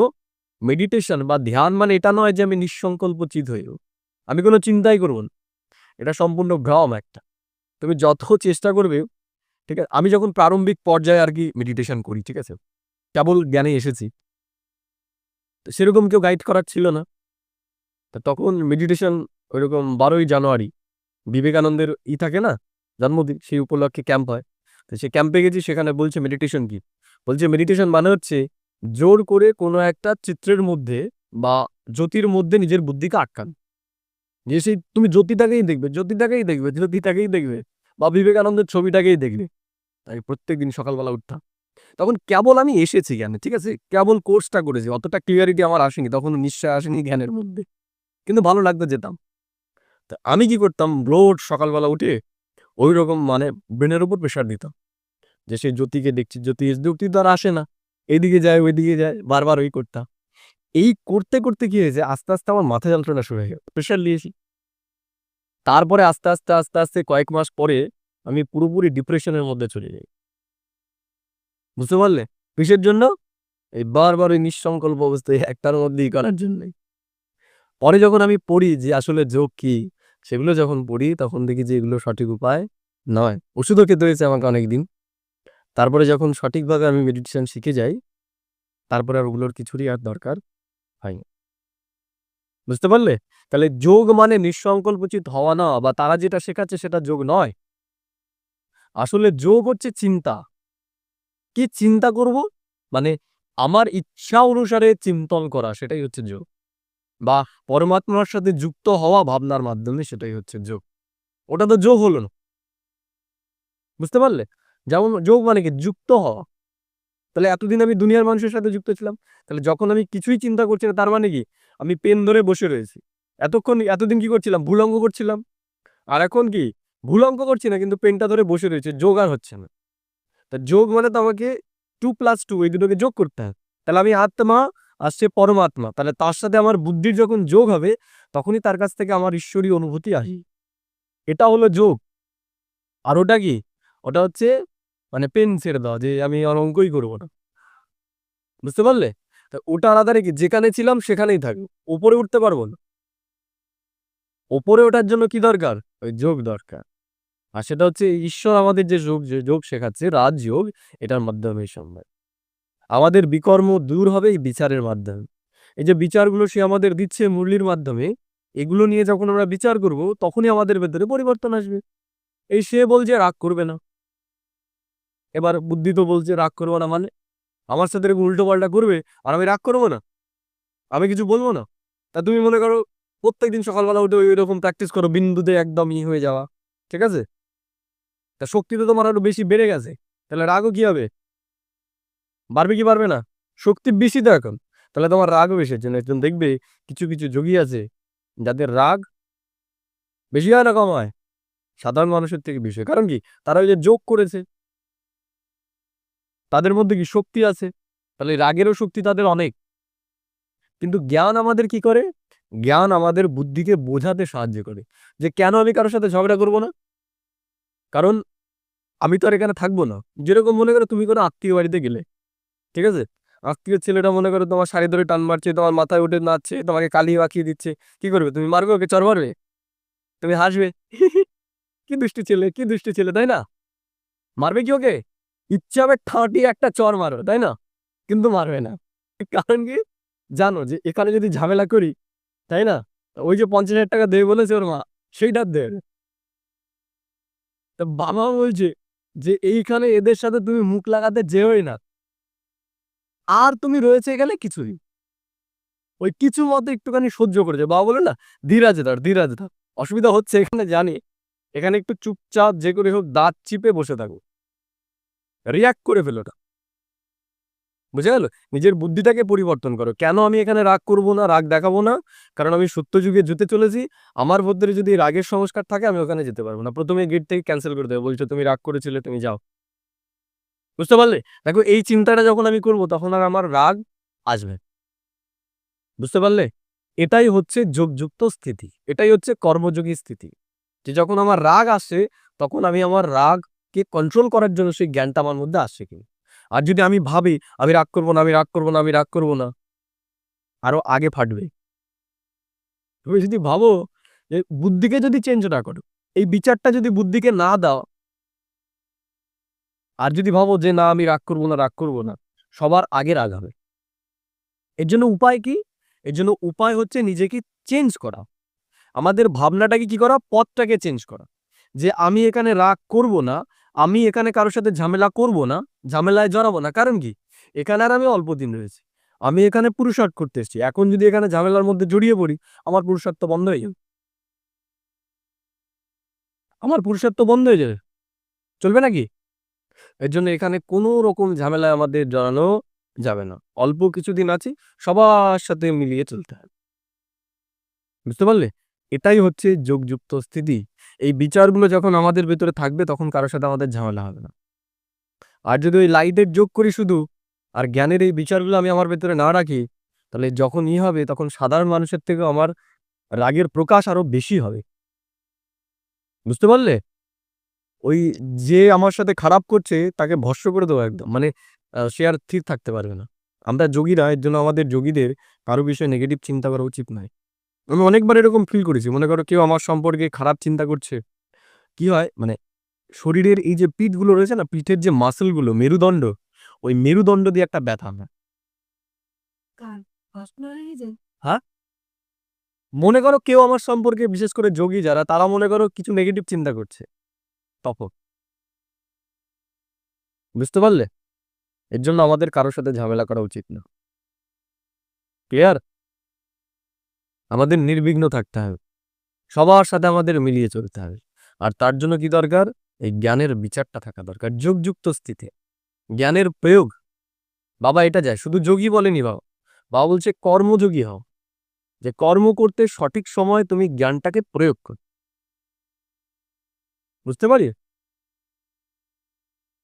মেডিটেশন বা ধ্যান মানে এটা নয় যে আমি নিঃসংকল্প চিত হয়ে যাবো, আমি কোনো চিন্তাই করব না। এটা সম্পূর্ণ ভ্রম একটা। তুমি যত চেষ্টা করবে, ঠিক আছে, আমি যখন প্রারম্ভিক পর্যায়ে আর কি মেডিটেশন করি, ঠিক আছে, কেবল জ্ঞানে এসেছি, তো সেরকম কেউ গাইড করার ছিল না। তো তখন মেডিটেশন ওইরকম 12ই জানুয়ারি বিবেকানন্দের থাকে না জন্মদিন, সেই উপলক্ষে ক্যাম্প হয়। তো সে ক্যাম্পে গেছি, সেখানে বলছে মেডিটেশন কি? বলছে মেডিটেশন মানে হচ্ছে জোর করে কোনো একটা চিত্রের মধ্যে বা জ্যোতির মধ্যে নিজের বুদ্ধিকে আটকান। যে সেই তুমি জ্যোতিটাকেই দেখবে, জ্যোতিটাকেই দেখবে, জ্যোতিটাকেই দেখবে, বা বিবেকানন্দের ছবিটাকেই দেখবে। তাই প্রত্যেকদিন সকালবেলা উঠতাম। তখন কেবল আমি এসেছি জ্ঞানে, ঠিক আছে, কেবল কোর্সটা করেছি, অতটা ক্লিয়ারিটি আমার আসেনি, তখন নিশ্চয় আসেনি জ্ঞানের মধ্যে, কিন্তু ভালো লাগতো যেতাম। তা আমি কি করতাম, রোজ সকালবেলা উঠে ওই রকম মানে ব্রেনের উপর প্রেশার দিতাম যে সেই জ্যোতিকে দেখছি, জ্যোতি জ্যোতি তো আর আসে না, এইদিকে যায় ওইদিকে যায়, বারবার ওই করতাম। এই করতে করতে কি হয়েছে, আস্তে আস্তে আমার মাথা যন্ত্রণা শুরু হয়ে গেল, প্রেশার নিয়েছি। তারপরে আস্তে আস্তে আস্তে আস্তে কয়েক মাস পরে আমি পুরোপুরি ডিপ্রেশনের মধ্যে চলে যাই। বুঝতে পারলে? কিসের জন্য? এই বারবার ওই নিঃসংকল্প অবস্থায় একটার মধ্যেই করার জন্যই। পরে যখন আমি পড়ি যে আসলে যোগ কি, সেগুলো যখন পড়ি তখন দেখি যে এগুলো সঠিক উপায় নয়। ওষুধও খেতে হয়েছে আমাকে অনেকদিন। তারপরে যখন সঠিকভাবে আমি মেডিটেশন শিখে যাই, তারপরে আর ওগুলোর কিছুরই আর দরকার হয়নি। বুঝতে পারলে? তাহলে যোগ মানে নিঃসংকল্পচিত হওয়া না, বা তারা যেটা শেখাচ্ছে সেটা যোগ নয়। আসলে যোগ হচ্ছে চিন্তা। কি চিন্তা করব? মানে আমার ইচ্ছা অনুসারে চিন্তন করা, সেটাই হচ্ছে যোগ। বা পরমাত্মার সাথে যুক্ত হওয়া ভাবনার মাধ্যমে, সেটাই হচ্ছে যোগ। ওটা তো যোগ হলো না। বুঝতে পারলে? যেমন যোগ মানে কি? যুক্ত হওয়া। তাহলে এতদিন আমি দুনিয়ার মানুষের সাথে যুক্ত ছিলাম। তাহলে যখন আমি কিছুই চিন্তা করছি না, তার মানে কি? আমি পেন ধরে বসে রয়েছি। এতদিন কি করছিলাম? ভুল অঙ্ক করছিলাম। আর এখন কি? ভুল অঙ্ক করছি না, কিন্তু পেনটা ধরে বসে রয়েছে, যোগ আর হচ্ছে না। তা যোগ মানে তো আমাকে 2+2 এই দুটোকে যোগ করতে হবে। তাহলে আমি আত্মা আর সে পরমাত্মা, তাহলে তার সাথে আমার বুদ্ধির যখন যোগ হবে, তখনই তার কাছ থেকে আমার ঈশ্বরীয় অনুভূতি আসে। এটা হলো যোগ। আর ওটা কি? ওটা হচ্ছে মানে পেন ছেড়ে দেওয়া যে আমি আর অঙ্কই করবো না। বুঝতে পারলে? তা ওটা আলাদা রেখে যেখানে ছিলাম সেখানেই থাকবো। উপরে উঠতে পারবো না। ওপরে ওঠার জন্য কি দরকার? ওই যোগ দরকার। আর সেটা হচ্ছে ঈশ্বর আমাদের যে যোগ শেখাচ্ছে, রাজযোগ, এটার মাধ্যমেই সম্ভব। আমাদের বিকর্ম দূর হবে এই বিচারের মাধ্যমে। এই যে বিচারগুলো সে আমাদের দিচ্ছে মুরলির মাধ্যমে, এগুলো নিয়ে যখন আমরা বিচার করব তখনই আমাদের ভেতরে পরিবর্তন আসবে। এই সে বলছে রাগ করবে না, এবার বুদ্ধি তো বলছে রাগ করবো না, মানে আমার সাথে এরকম উল্টো পাল্টা করবে আর আমি রাগ করবো না, আমি কিছু বলবো না। তা তুমি মনে করো প্রত্যেকদিন সকালবেলা উঠে ওই রকম প্র্যাকটিস করো, বিন্দুতে একদম হয়ে যাওয়া, ঠিক আছে? তা শক্তি তো তোমার আরো বেশি বেড়ে গেছে, তাহলে রাগও কি হবে? বাড়বে কি বাড়বে না? শক্তি বেশি তো এখন, তাহলে তোমার রাগও বেশি হচ্ছে না। একজন দেখবে কিছু কিছু যোগী আছে যাদের রাগ বেশি হয় না কম হয়? সাধারণ মানুষের থেকে বেশি হয়। কারণ কি? তারা ওই যে যোগ করেছে, তাদের মধ্যে কি শক্তি আছে, তাহলে রাগেরও শক্তি তাদের অনেক। কিন্তু জ্ঞান আমাদের কি করে? জ্ঞান আমাদের বুদ্ধিকে বোঝাতে সাহায্য করে যে কেন আমি কারোর সাথে ঝগড়া করব না। কারণ আমি তো আর এখানে থাকবো না। যেরকম মনে করো তুমি কোনো আত্মীয় বাড়িতে গেলে, ঠিক আছে? আত্মীয় ছেলেটা মনে করো তোমার শাড়ি ধরে টান মারছে, তোমার মাথায় উঠে নাচছে, তোমাকে কালি মাখিয়ে দিচ্ছে, কি করবে? তুমি মারবে ওকে, চড় মারবে? তুমি হাসবে কি দুষ্টু ছেলে, কি দুষ্টু ছেলে, তাই না? মারবে কি ওকে? ইচ্ছে হবে ঠাঁটিয়ে একটা চড় মারো, তাই না? কিন্তু মারবে না। কারণ কি? জানো যে এখানে যদি ঝামেলা করি, তাই না, ওই যে 50,000 টাকা দেবে বলেছে ওর মা, সেইটা দেবে। তা বাবা বলছে যে এইখানে এদের সাথে তুমি মুখ লাগাতে যেওই না, আর তুমি রয়েছে এখানে কিছুই, ওই কিছু মতো একটুখানি সহ্য করেছে। বাবা বলে না, ধীর আছে ধর, ধীর আছে ধর, অসুবিধা হচ্ছে এখানে জানি, এখানে একটু চুপচাপ যে করে হোক দাঁত চিপে বসে থাকো, রিয়াক্ট করে ফেলো না। বুঝে গেল? নিজের বুদ্ধিটাকে পরিবর্তন করো। কেন আমি এখানে রাগ করব না, রাগ দেখাবো না? কারণ আমি সত্য যুগে যেতে চলেছি। আমার ভেতরে যদি রাগের সংস্কার থাকে আমি ওখানে যেতে পারবো না। প্রথমে গেট থেকে ক্যান্সেল করে দেবো, বলছো তুমি রাগ করেছিলে, তুমি যাও। বুঝতে পারলে? দেখো এই চিন্তাটা যখন আমি করব তখন আর আমার রাগ আসবে। বুঝতে পারলে? এটাই হচ্ছে যোগযুক্ত স্থিতি, এটাই হচ্ছে কর্মযোগী স্থিতি। যে যখন আমার রাগ আসে তখন আমি আমার রাগকে কন্ট্রোল করার জন্য সেই জ্ঞানটা আমার মধ্যে আসছে কি। আর যদি আমি ভাবি আমি রাগ করবো না, আমি রাগ করবো না, আমি রাগ করবো না, আরো আগে ফাটবে। তুমি যদি ভাবো যে বুদ্ধিকে যদি চেঞ্জ না করো, এই বিচারটা যদি বুদ্ধিকে না দাও, আর যদি ভাবো যে না আমি রাগ করবো না, রাগ করবো না, সবার আগে রাগ হবে। এর জন্য উপায় কি? এর জন্য উপায় হচ্ছে নিজেকে চেঞ্জ করা। আমাদের ভাবনাটাকে কি করা? পথটাকে চেঞ্জ করা। যে আমি এখানে রাগ করব না, আমি এখানে কারোর সাথে ঝামেলা করব না, ঝামেলায় জড়াবো না। কারণ কি? এখানে আর আমি অল্প দিন রয়েছি। আমি এখানে পুরুষার্থ করতে এসেছি। এখন যদি এখানে ঝামেলার মধ্যে জড়িয়ে পড়ি, আমার পুরুষার্থ বন্ধ হয়ে যাবে। আমার পুরুষার্থ বন্ধ হয়ে যাবে। চলবে নাকি? এর জন্য এখানে কোনো রকম ঝামেলায় আমাদের জড়ানো যাবে না। অল্প কিছুদিন আছি, সবার সাথে মিলিয়ে চলতে হবে। বুঝতে পারলে? এটাই হচ্ছে যোগযুক্ত স্থিতি। এই বিচারগুলো যখন আমাদের ভেতরে থাকবে তখন কারো সাথে আমাদের ঝামেলা হবে না। আর যদি ওই লাইটের যোগ করি শুধু, আর জ্ঞানের এই বিচারগুলো আমি আমার ভেতরে না রাখি, তাহলে যখন হবে তখন সাধারণ মানুষের থেকেও আমার রাগের প্রকাশ আরো বেশি হবে। বুঝতে পারলে? ওই যে আমার সাথে খারাপ করছে তাকে ভস্ম করে দেবো একদম। মানে সে আর স্থির থাকতে পারবে না। আমরা যোগীরা, এর জন্য আমাদের যোগীদের কারো বিষয়ে নেগেটিভ চিন্তা করা উচিত নয়। আমি অনেকবার এরকম ফিল করেছি। মনে করো কেউ আমার সম্পর্কে খারাপ চিন্তা করছে। কি হয়? মানে শরীরের এই যে পিঠগুলো রয়েছে না, পিঠের যে মাসল গুলো, মেরুদণ্ড, ওই মেরুদণ্ড দিয়ে একটা ব্যথা হয়। কার প্রশ্ন হয়ে যায়। হ্যাঁ? মনে করো কেউ আমার সম্পর্কে, বিশেষ করে যোগী যারা, তারা মনে করো কিছু নেগেটিভ চিন্তা করছে তখন। বুঝতে পারলে? এর জন্য আমাদের কারো সাথে ঝামেলা করা উচিত না। ক্লিয়ার? আমাদের নির্বিঘ্ন থাকতে হবে। সবার সাথে আমাদের মিলিয়ে চলতে হবে। আর তার জন্য কি দরকার? এই জ্ঞানের বিচারটা থাকা দরকার। যোগযুক্ত স্থিতি, জ্ঞানের প্রয়োগ। বাবা এটা যায়, শুধু যোগী বলেনি বাবা। বাবা বলছে কর্মযোগী হও। যে কর্ম করতে সঠিক সময় তুমি জ্ঞানটাকে প্রয়োগ করো। বুঝতে পারি?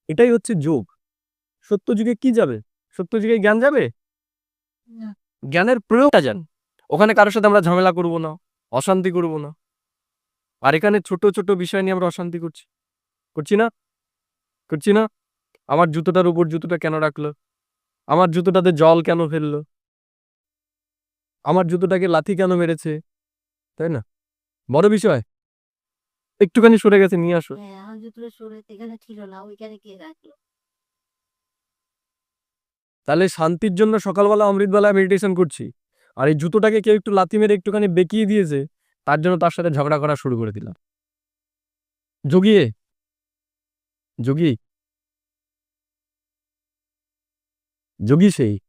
এটাই হচ্ছে যোগ। সত্য যুগে কি যাবে? সত্য যুগে জ্ঞান যাবে? না, জ্ঞানের প্রয়োগটা যান। ওখানে কারোর সাথে আমরা ঝামেলা করব না, অশান্তি করব না। আর এখানে ছোট ছোট বিষয় নিয়ে আমরা অশান্তি করছি, করছি না? করছি না? আমার জুতোটার উপর জুতোটা কেন রাখলো? আমার জুতোটাতে জল কেন ফেললো? আমার জুতোটাকে লাথি কেন মেরেছে? তাই না? বড় বিষয়। একটুখানি সরে গেছে, নিয়ে আসো। হ্যাঁ, আমার জুতোটা সরে এখানে ছিল না, ওইখানে কে রাখলো? তাহলে শান্তির জন্য সকালবেলা অমৃতবেলায় মেডিটেশন করছি, আর এই জুতোটাকে কেউ একটু লাথি মেরে একটুখানি বেঁকিয়ে দিয়েছে, তার জন্য তার সাথে ঝগড়া করা শুরু করে দিলাম। যোগিয়ে যোগী যোগী সেই,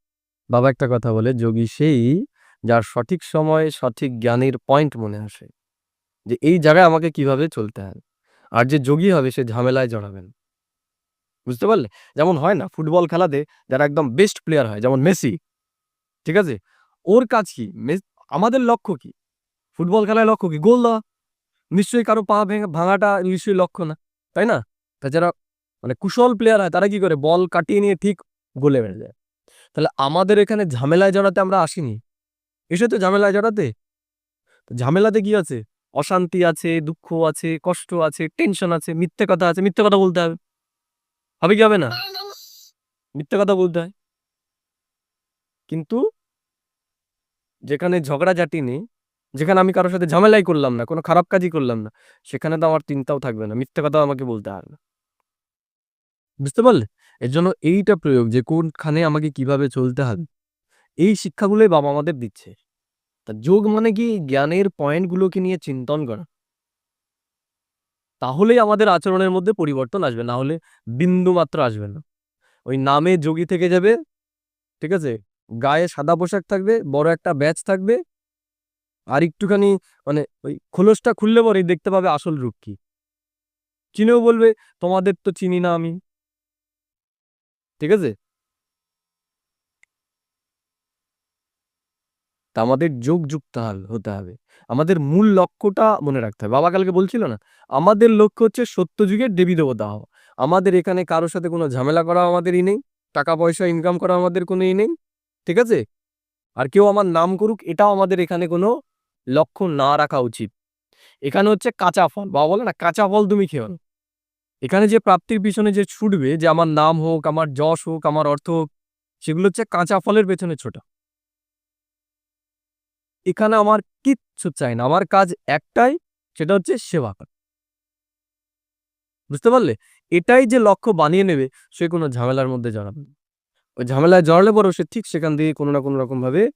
বাবা একটা কথা বলে, যোগী সেই যার সঠিক সময়ে সঠিক জ্ঞানের পয়েন্ট মনে আসে, যে এই জায়গায় আমাকে কিভাবে চলতে হবে। আর যে যোগী হবে সে ঝামেলায় জড়াবেন। বুঝতে পারলে? যেমন হয় না ফুটবল খেলাতে যারা একদম বেস্ট প্লেয়ার হয়, যেমন মেসি, ঠিক আছে? ওর কাজ কি? আমাদের লক্ষ্য কি? ফুটবল খেলায় লক্ষ্য কি? গোল দেওয়া। নিশ্চয়ই কারো পা ভাঙাটা নিশ্চয়ই লক্ষ্য না, তাই না? তা যারা মানে কুশল প্লেয়ার হয় তারা কি করে? বল কাটিয়ে নিয়ে ঠিক গোলে মেরে যায়। তাহলে আমাদের এখানে ঝামেলায় জড়াতে আমরা আসিনি। এসেছো ঝামেলায় জড়াতে? তো ঝামেলাতে কি আছে? অশান্তি আছে, দুঃখ আছে, কষ্ট আছে, টেনশন আছে, মিথ্যে কথা আছে। মিথ্যে কথা বলতে হবে। হবে কি হবে না? মিথ্যে কথা বলতে হয়। কিন্তু যেখানে ঝগড়াঝাটি নেই, যেখানে আমি কারো সাথে ঝামেলাই করলাম না, কোনো খারাপ কাজই করলাম না, সেখানে তো আমার চিন্তাও থাকবে না। মিথ্যে কথাও আমাকে বলতে হবে না। বুঝতে পারলে? এর জন্য এইটা প্রয়োগ, যে কোনখানে আমাকে কিভাবে চলতে হবে। এই শিক্ষাগুলোই বাবা আমাদের দিচ্ছে। তা যোগ মানে কি? জ্ঞানের পয়েন্টগুলোকে নিয়ে চিন্তন করা। তাহলেই আমাদের আচরণের মধ্যে পরিবর্তন আসবে, না হলে বিন্দু মাত্র আসবে না। ওই নামে যোগী থেকে যাবে, ঠিক আছে? গায়ে সাদা পোশাক থাকবে, বড় একটা ব্যাজ থাকবে, আর একটুখানি মানে ওই খোলসটা খুললে পরেই দেখতে পাবে আসল রূপ কি। চিনেও বলবে, তোমাদের তো চিনি না আমি। ঠিক আছে? তা আমাদের যোগযুক্ত হতে হবে। আমাদের মূল লক্ষ্যটা মনে রাখতে হবে। বাবা কালকে বলছিল না? আমাদের লক্ষ্য হচ্ছে সত্যযুগের দেবী-দেবতা হওয়া। আমাদের এখানে কারো সাথে কোনো ঝামেলা করা আমাদেরই নেই। টাকা-পয়সা ইনকাম করা আমাদের কোনোই নেই। ঠিক আছে? আর কেউ আমার নাম করুক, এটাও আমাদের এখানে কোনো লক্ষ্য না রাখা উচিত। এখানে হচ্ছে কাঁচা ফল। বাবা বলে না, কাঁচা ফল তুমি খেও না। এখানে যে প্রাপ্তির পিছনে যে ছুটবে, যে আমার নাম হোক, আমার যশ হোক, আমার অর্থ হোক, সেগুলো হচ্ছে কাঁচা ফলের পেছনে ছোটা। এখানে আমার কিচ্ছু চাই না। আমার কাজ একটাই, সেটা হচ্ছে সেবা করা। বুঝতে পারলে? এটাই যে লক্ষ্য বানিয়ে নেবে, সে কোনো ঝামেলার মধ্যে জড়াবে না। ওই ঝামেলায় জড়ালে পরেও সে ঠিক সেখান থেকে কোনো না কোনো রকম ভাবে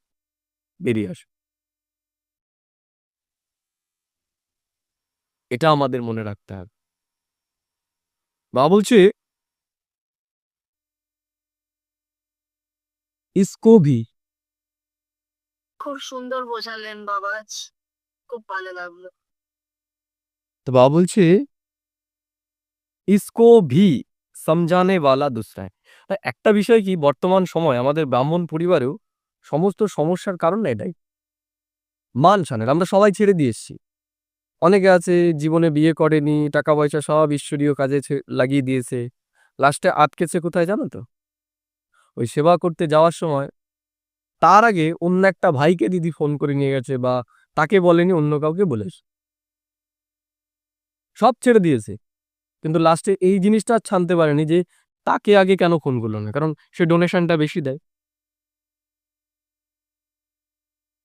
বেরিয়ে আসে। এটা আমাদের মনে রাখতে হবে। বাবা বলছে, इसको भी। খুব সুন্দর বোঝালেন বাবা আজ। খুব ভালো লাগলো। তো বাবা বলছে, इसको भी समझाने वाला दूसरा है। একটা বিষয় কি, বর্তমান সময় আমাদের ব্রাহ্মণ পরিবারেও সমস্ত সমস্যার কারণ না এটাই। মান সম্মান আমরা সবাই ছেড়ে দিয়ে এসেছি। অনেকে আছে জীবনে বিয়ে করেনি, টাকা-পয়সা সব ঈশ্বরীয় কাজে লাগিয়ে দিয়েছে। লাস্টে আটকেছে কোথায় জানো তো? ওই সেবা করতে যাওয়ার সময় তার আগে অন্য একটা ভাইকে দিদি ফোন করে নিয়ে গেছে, বা তাকে বলেনি, অন্য কাউকে বলেছে। সব ছেড়ে দিয়েছে। কিন্তু লাস্টে এই জিনিসটা আর ছানতে পারেনি যে তাকে আগে কেন ফোন করলো না? কারণ সে ডোনেশনটা বেশি দেয়।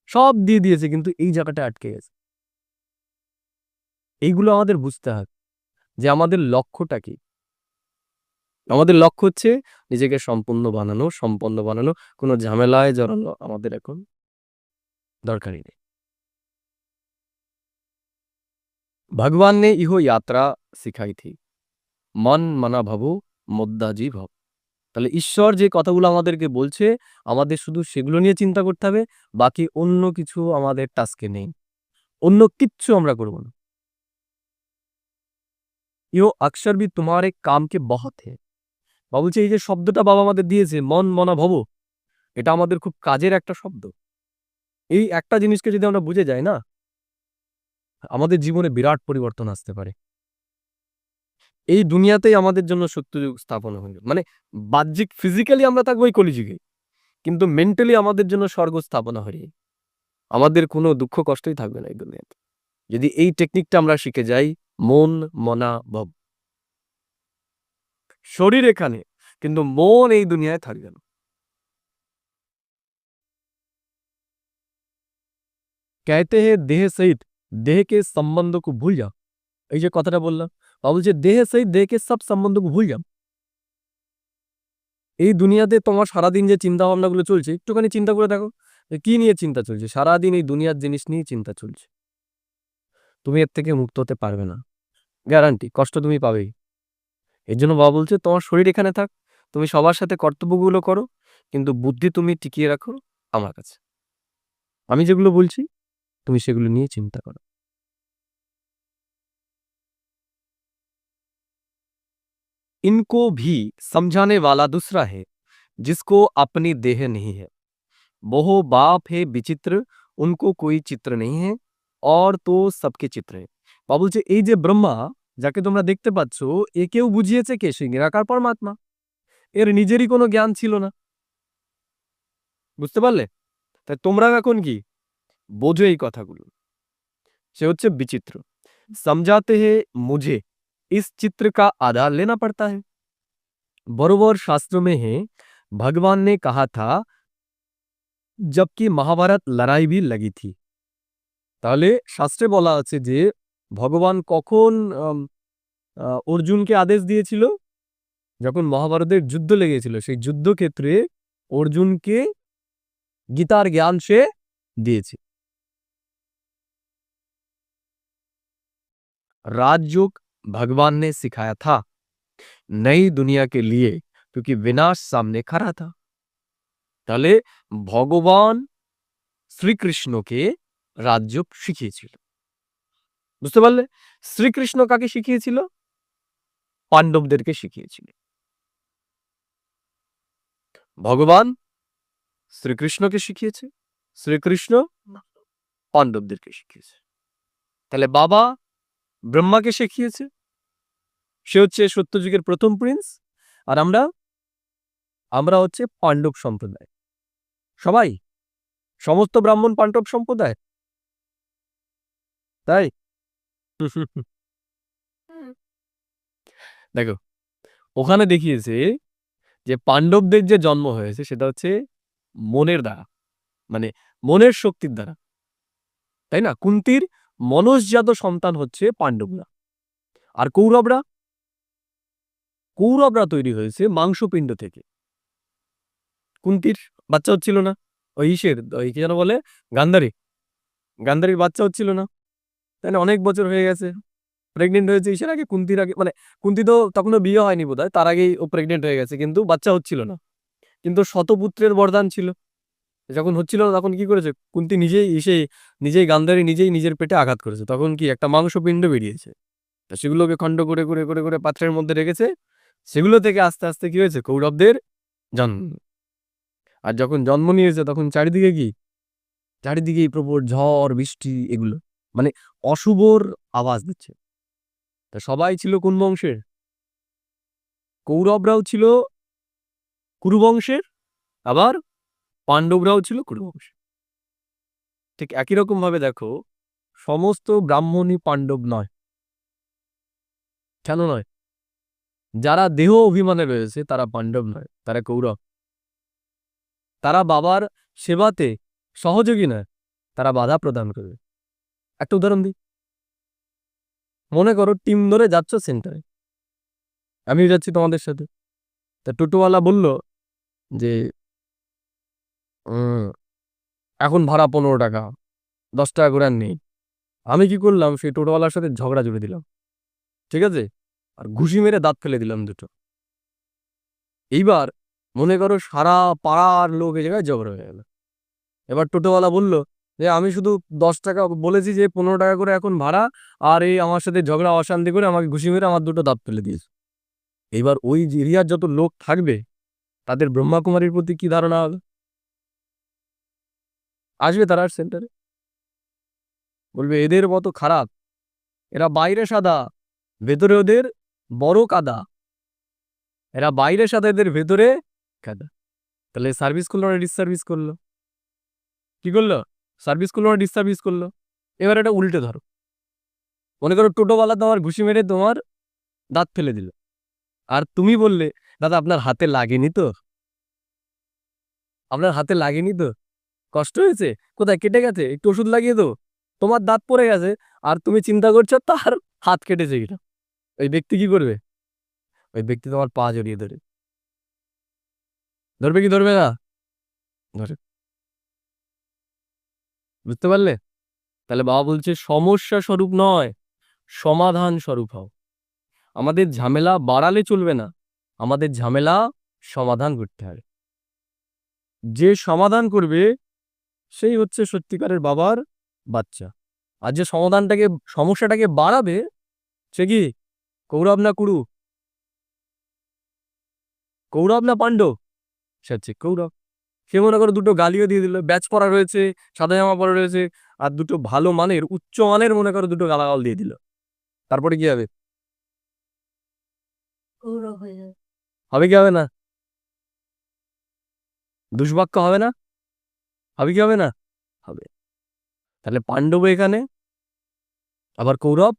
সব দিয়ে দিয়েছে, কিন্তু এই জায়গাটায় আটকে গেছে। এইগুলো আমাদের বুঝতে হবে যে আমাদের লক্ষ্যটা কি? আমাদের লক্ষ্য হচ্ছে নিজেকে সম্পন্ন বানানো। কোনো ঝামেলায় জড়ানো আমাদের এখন দরকারই নেই। ভগবান ने इहो यात्रा सिखाई थी, মন মনা ভবো মদ্দাজি ভব। তাহলে ঈশ্বর যে কথাগুলো আমাদেরকে বলছে, আমাদের শুধু সেগুলো নিয়ে চিন্তা করতে হবে। বাকি অন্য কিছু আমাদের টাস্কে নেই। অন্য কিচ্ছু আমরা করব না। ইও অক্ষর ভি তুমারে কাম কে বহুত হে। বাবা বলছে, এই যে শব্দটা বাবা আমাদের দিয়েছে, মন মনা ভব, এটা আমাদের খুব কাজের একটা শব্দ। এই একটা জিনিসকে যদি আমরা বুঝে যাই না, আমাদের জীবনে বিরাট পরিবর্তন আসতে পারে। এই দুনিয়াতেই আমাদের জন্য সত্যযুগ স্থাপন হয়ে, মানে বাহ্যিক ফিজিক্যালি আমরা থাকবো এই কলিযুগে, কিন্তু মেন্টালি আমাদের জন্য স্বর্গ স্থাপনা হয়ে, আমাদের কোনো দুঃখ কষ্টই থাকবে না এই দুনিয়াতে, যদি এই টেকনিকটা আমরা শিখে যাই। মন মনা ভব। শরীর এখানে, কিন্তু মন এই দুনিয়ায় থাকবে না। कहते हैं देह सहित देह के संबंधों को भूल जाओ। এই যে কথাটা বললাম, বাবা বলছে দেহ সহিত দেহকে সব সম্বন্ধকে ভুল যাও। এই দুনিয়াতে তোমার সারাদিন যে চিন্তা ভাবনাগুলো চলছে, একটুখানি চিন্তা করে দেখো যে কি নিয়ে চিন্তা চলছে। সারাদিন এই দুনিয়ার জিনিস নিয়ে চিন্তা চলছে। তুমি এর থেকে মুক্ত হতে পারবে না, গ্যারান্টি। কষ্ট তুমি পাবেই। এর জন্য বাবা বলছে তোমার শরীর এখানে থাক, তুমি সবার সাথে কর্তব্যগুলো করো, কিন্তু বুদ্ধি তুমি টিকিয়ে রাখো আমার কাছে। আমি যেগুলো বলছি তুমি সেগুলো নিয়ে চিন্তা করো। इनको भी समझाने वाला दूसरा है जिसको अपनी देह नहीं है। वो बाप है विचित्र, उनको कोई चित्र नहीं है और तो सबके चित्र है। বাবা বলছে এই যে ব্রহ্মা যাকে তোমরা দেখতে পাচ্ছ, একেও বুঝিয়েছে কে? সেই নিরাকার পরমাত্মা। এর নিজেরই কোনো জ্ঞান ছিল না। বুঝতে পারলে? তাই তোমরা এখন কি বোঝো এই কথাগুলো। সে হচ্ছে বিচিত্র। समझाते हैं मुझे इस चित्र का आधार लेना पड़ता है। बरोबर शास्त्र में है, भगवान ने कहा था जबकि महाभारत लड़ाई भी लगी थी। তাহলে শাস্ত্রে বলা আছে যে ভগবান কখন অর্জুনকে আদেশ দিয়েছিল? যখন মহাভারতের যুদ্ধ লেগেছিল, সেই যুদ্ধক্ষেত্রে অর্জুনকে গীতার জ্ঞান সে দিয়েছে। राजयोग भगवान ने सिखाया था नई दुनिया के लिए, क्योंकि विनाश सामने खड़ा था। তাহলে ভগবান শ্রীকৃষ্ণকে রাজযোগ শিখিয়েছিল। বুঝতে পারলে? শ্রীকৃষ্ণ কাকে শিখিয়েছিল? পাণ্ডবদেরকে শিখিয়েছিল। ভগবান শ্রীকৃষ্ণকে শিখিয়েছে, শ্রীকৃষ্ণ পাণ্ডবদেরকে শিখিয়েছে। তাহলে বাবা ব্রহ্মাকে শিখিয়েছে, সে হচ্ছে সত্যযুগের প্রথম প্রিন্স, আর আমরা হচ্ছে পাণ্ডব সম্প্রদায়। সবাই, সমস্ত ব্রাহ্মণ পাণ্ডব সম্প্রদায়, তাই? দেখো, ওখানে দেখিয়েছে যে পাণ্ডবদের যে জন্ম হয়েছে সেটা হচ্ছে মনের দ্বারা, মানে মনের শক্তির দ্বারা, তাই না? কুন্তির মনসজাত সন্তান হচ্ছে পাণ্ডবরা। আর কৌরবরা তৈরি হয়েছে মাংসপিণ্ড থেকে। কুন্তির বাচ্চা হচ্ছিল না, ওই কি যেন বলে, গান্ধারীর বাচ্চা হচ্ছিল না, তাই না? অনেক বছর হয়ে গেছে, প্রেগনেন্ট হয়েছে ঈশের আগে, কুন্তির আগে, মানে কুন্তি তো তখনও বিয়ে হয়নি বোধহয়, তার আগেই ও প্রেগনেন্ট হয়ে গেছে, কিন্তু বাচ্চা হচ্ছিল না। কিন্তু শতপুত্রের বরদান ছিল। যখন হচ্ছিল না তখন কি করেছে কুন্তি? নিজেই গান্ধারী নিজেই নিজের পেটে আঘাত করেছে। তখন কি একটা মাংসপিণ্ড বেরিয়েছে, তা সেগুলোকে খণ্ড করে করে করে করে পাত্রের মধ্যে রেখেছে। সেগুলো থেকে আস্তে আস্তে কি হয়েছে? কৌরবদের জন্ম। আর যখন জন্ম নিয়েছে তখন চারিদিকেই প্রবল ঝড় বৃষ্টি, এগুলো মানে অশুভর আওয়াজ দিচ্ছে। তা সবাই ছিল কোন বংশের? কৌরবরাও ছিল কুরুবংশের, আবার পাণ্ডবরাও ছিল কুরুবংশের। ঠিক একই রকম ভাবে দেখো, সমস্ত ব্রাহ্মণই পাণ্ডব নয়। কেন নয়? যারা দেহ অভিমানে রয়েছে তারা পাণ্ডব নয়, তারা কৌরব। তারা বাবার সেবাতে সহযোগী নয়, তারা বাধা প্রদান করবে। একটা উদাহরণ দিই। মনে করো টিম ধরে যাচ্ছ সেন্টারে, আমিও যাচ্ছি তোমাদের সাথে। তা টোটোওয়ালা বলল যে এখন ভাড়া 15 টাকা, 10 টাকা করে আর নেই। আমি কি করলাম? সেই টোটোওয়ালার সাথে ঝগড়া জুড়ে দিলাম, ঠিক আছে? আর ঘুষি মেরে দাঁত ফেলে দিলাম দুটো। এইবার মনে করো সারা পাড়ার লোক এই জায়গায় ঝগড়া হয়ে গেল। এবার টোটোওয়ালা বলল যে আমি শুধু 10 টাকা বলেছি, যে 15 টাকা করে এখন ভাড়া, আর এই আমার সাথে ঝগড়া অশান্তি করে আমাকে ঘুষি মেরে আমার দুটো দাঁত ফেলে দিয়েছে। এইবার ওই এরিয়ার যত লোক থাকবে তাদের ব্রহ্মাকুমারীর প্রতি কি ধারণা হবে? আসবে তারা সেন্টারে, বলবে এদের মতো খারাপ, এরা বাইরে সাদা ভেতরে ওদের বড় কাদা, এরা বাইরে সাদা এদের ভেতরে কাদা। তাহলে সার্ভিস করলো না ডিসসার্ভিস করলো? কি করলো? সার্ভিস করলো না ডিসসার্ভিস করলো? এবার এটা উল্টে ধরো। মনে করো টোটোওয়ালা তোমার ঘুষি মেরে তোমার দাঁত ফেলে দিল, আর তুমি বললে দাদা আপনার হাতে লাগেনি তো? আপনার হাতে লাগেনি তো? কষ্ট হয়েছে? কোথায় কেটে গেছে? একটু ওষুধ লাগিয়ে দাও। তোমার দাঁত পড়ে গেছে আর তুমি চিন্তা করছো তার হাত কেটেছে কিনা। ওই ব্যক্তি কি করবে? ওই ব্যক্তি তোমার পা জড়িয়ে ধরে। ধরবে কি ধরবে না? ধরে। বুঝতে পারলে? তাহলে বাবা বলছে সমস্যা স্বরূপ নয়, সমাধান স্বরূপ হও। আমাদের ঝামেলা বাড়ালে চলবে না, আমাদের ঝামেলা সমাধান করতে হবে। যে সমাধান করবে সেই হচ্ছে সত্যিকারের বাবার বাচ্চা। আর যে সমস্যাটাকে বাড়াবে সে কি কৌরব না কুরু? কৌরব না পাণ্ডব? সে হচ্ছে কৌরব। সে মনে করো দুটো গালিও দিয়ে দিল, ব্যাচ পরা রয়েছে, সাদা জামা পরা রয়েছে, আর দুটো ভালো মানের উচ্চ মানের মনে করো দুটো গালাগাল দিয়ে দিল। তারপরে কি হবে? কৌরব হয়ে যাবে। হবে কি হবে না? দুষ্বাক্য হবে না? হবে কি হবে না? হবে। তাহলে পাণ্ডব এখানে, আবার কৌরব,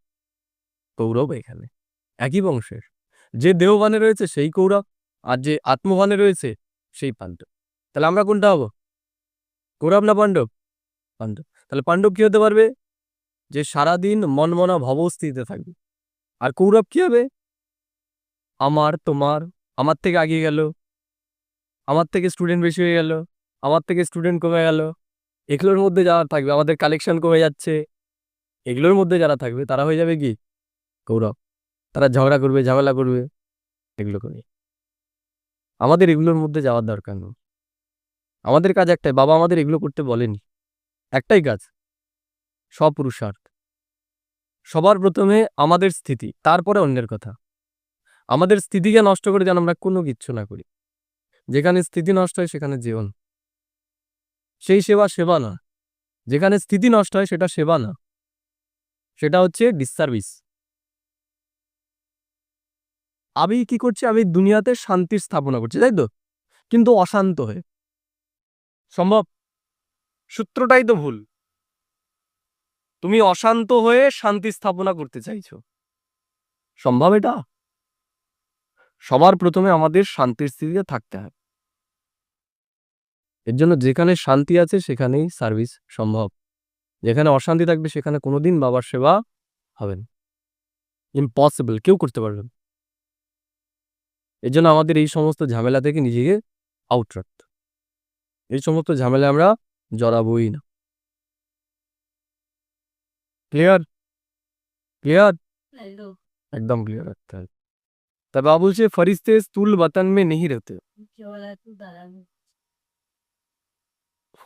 কৌরব এখানে, একই বংশের। যে দেহবানে রয়েছে সেই কৌরব, আর যে আত্মবানে রয়েছে সেই পাণ্ডব। তাহলে আমরা কোনটা হব? কৌরব না পাণ্ডব? পাণ্ডব। তাহলে পাণ্ডব কি হতে পারবে? যে সারাদিন মনমনা ভবস্থিতিতে থাকবে। আর কৌরব কি হবে? আমার তোমার, আমার থেকে আগিয়ে গেল, আমার থেকে স্টুডেন্ট বেশি হয়ে গেল, আমার থেকে স্টুডেন্ট কমে গেল, এগুলোর মধ্যে যারা থাকবে, আমাদের কালেকশন কমে যাচ্ছে, এগুলোর মধ্যে যারা থাকবে তারা হয়ে যাবে কি কৌরব। তারা ঝগড়া করবে, ঝামেলা করবে, এগুলো করে। আমাদের এগুলোর মধ্যে যাওয়ার দরকার নেই। আমাদের কাজ একটাই, বাবা আমাদের এগুলো করতে বলেনি, একটাই কাজ, স্বপুরুষার্থ। সবার প্রথমে আমাদের স্থিতি, তারপরে অন্যের কথা। আমাদের স্থিতিকে নষ্ট করে যেন আমরা কোনো কিচ্ছু না করি। যেখানে স্থিতি নষ্ট হয় সেখানে জীবন, সেই সেবা সেবা না। যেখানে স্থিতি নষ্ট হয় সেটা সেবা না, সেটা হচ্ছে ডিসসার্ভিস। আমি কি করছি? আমি দুনিয়াতে শান্তির স্থাপনা করছি, তাই তো? কিন্তু অশান্ত হয়ে। সম্ভব? সূত্রটাই তো ভুল। তুমি অশান্ত হয়ে শান্তি স্থাপনা করতে চাইছো, সম্ভব এটা? সবার প্রথমে আমাদের শান্তির স্থিতিতে থাকতে হয়। এর জন্য যেখানে শান্তি আছে সেখানেই সার্ভিস সম্ভব। যেখানে অশান্তি থাকবে সেখানে কোনোদিন বাবার সেবা হবে না, ইম্পসিবল, কেউ করতে পারবে না। এর জন্য আমাদের এই সমস্ত ঝামেলা থেকে নিজেকে আউট রাখতে, এই সমস্ত ঝামেলা আমরা জড়াবোই না। ক্লিয়ার? ক্লিয়ার? একদম। একদম ক্লিয়ার রাখতে হবে। তা বাবা বলছে ফরিস্তে স্থূল বতন মে নেহি রহতে। কেবল একটু দাঁড়ানো।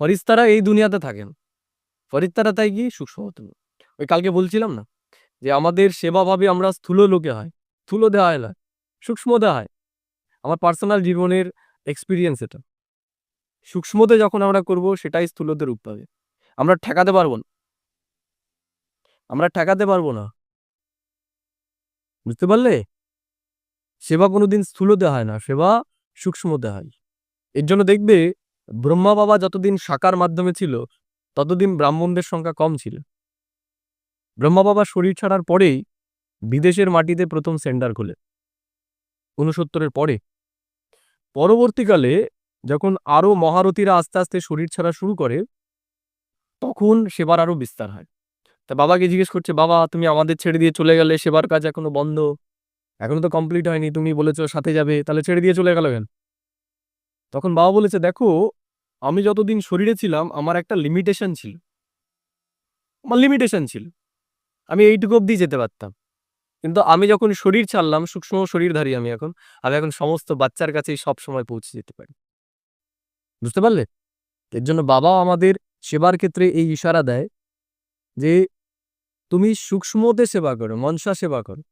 ফরিস্তারা এই দুনিয়াতে থাকেন, ফরিস্তারা তাই কি সূক্ষ্ম বতন। ওই কালকে বলছিলাম না যে আমাদের সেবা ভাবে আমরা স্থূল লোকে হয়, স্থূল দেওয়া হয় না, সূক্ষ্ম দেওয়া হয়। আমার পার্সোনাল জীবনের এক্সপিরিয়েন্স এটা। সূক্ষ্মতে যখন আমরা করব সেটাই স্থূলতে রূপ পাবে। আমরা ঠেকাতে পারবো না, আমরা ঠেকাতে পারবো না। বুঝতে পারলে? সেবা কোনোদিন স্থূলতে হয় না, সেবা সূক্ষ্মতে হয়। এর জন্য দেখবে ব্রহ্মা বাবা যতদিন সাকার মাধ্যমে ছিল ততদিন ব্রাহ্মণদের সংখ্যা কম ছিল। ব্রহ্মা বাবা শরীর ছাড়ার পরেই বিদেশের মাটিতে প্রথম সেন্টার খোলে 69-এর পরে। পরবর্তীকালে যখন আরো মহারথীরা আস্তে আস্তে শরীর ছাড়া শুরু করে তখন সেবার আরো বিস্তার হয়। তা বাবাকে জিজ্ঞেস করছে, বাবা তুমি আমাদের ছেড়ে দিয়ে চলে গেলে, সেবার কাজ এখনো বন্ধ, এখনো তো কমপ্লিট হয়নি, তুমি বলেছো সাথে যাবে, তাহলে ছেড়ে দিয়ে চলে গেল কেন? তখন বাবা বলেছে, দেখো আমি যতদিন শরীরে ছিলাম আমার একটা লিমিটেশন ছিল, আমার লিমিটেশন ছিল, আমি এইটুকু অব্দি যেতে পারতাম। কিন্তু আমি যখন শরীর ছাড়লাম, সূক্ষ্ম শরীরধারী আমি এখন সমস্ত বাচ্চার কাছেই সব সময় পৌঁছে যেতে পারি। বুঝতে পারলে? এর জন্য বাবা আমাদের সেবার ক্ষেত্রে এই ইশারা দেয় যে তুমি সূক্ষ্মতে সেবা করো, মনসা সেবা করো।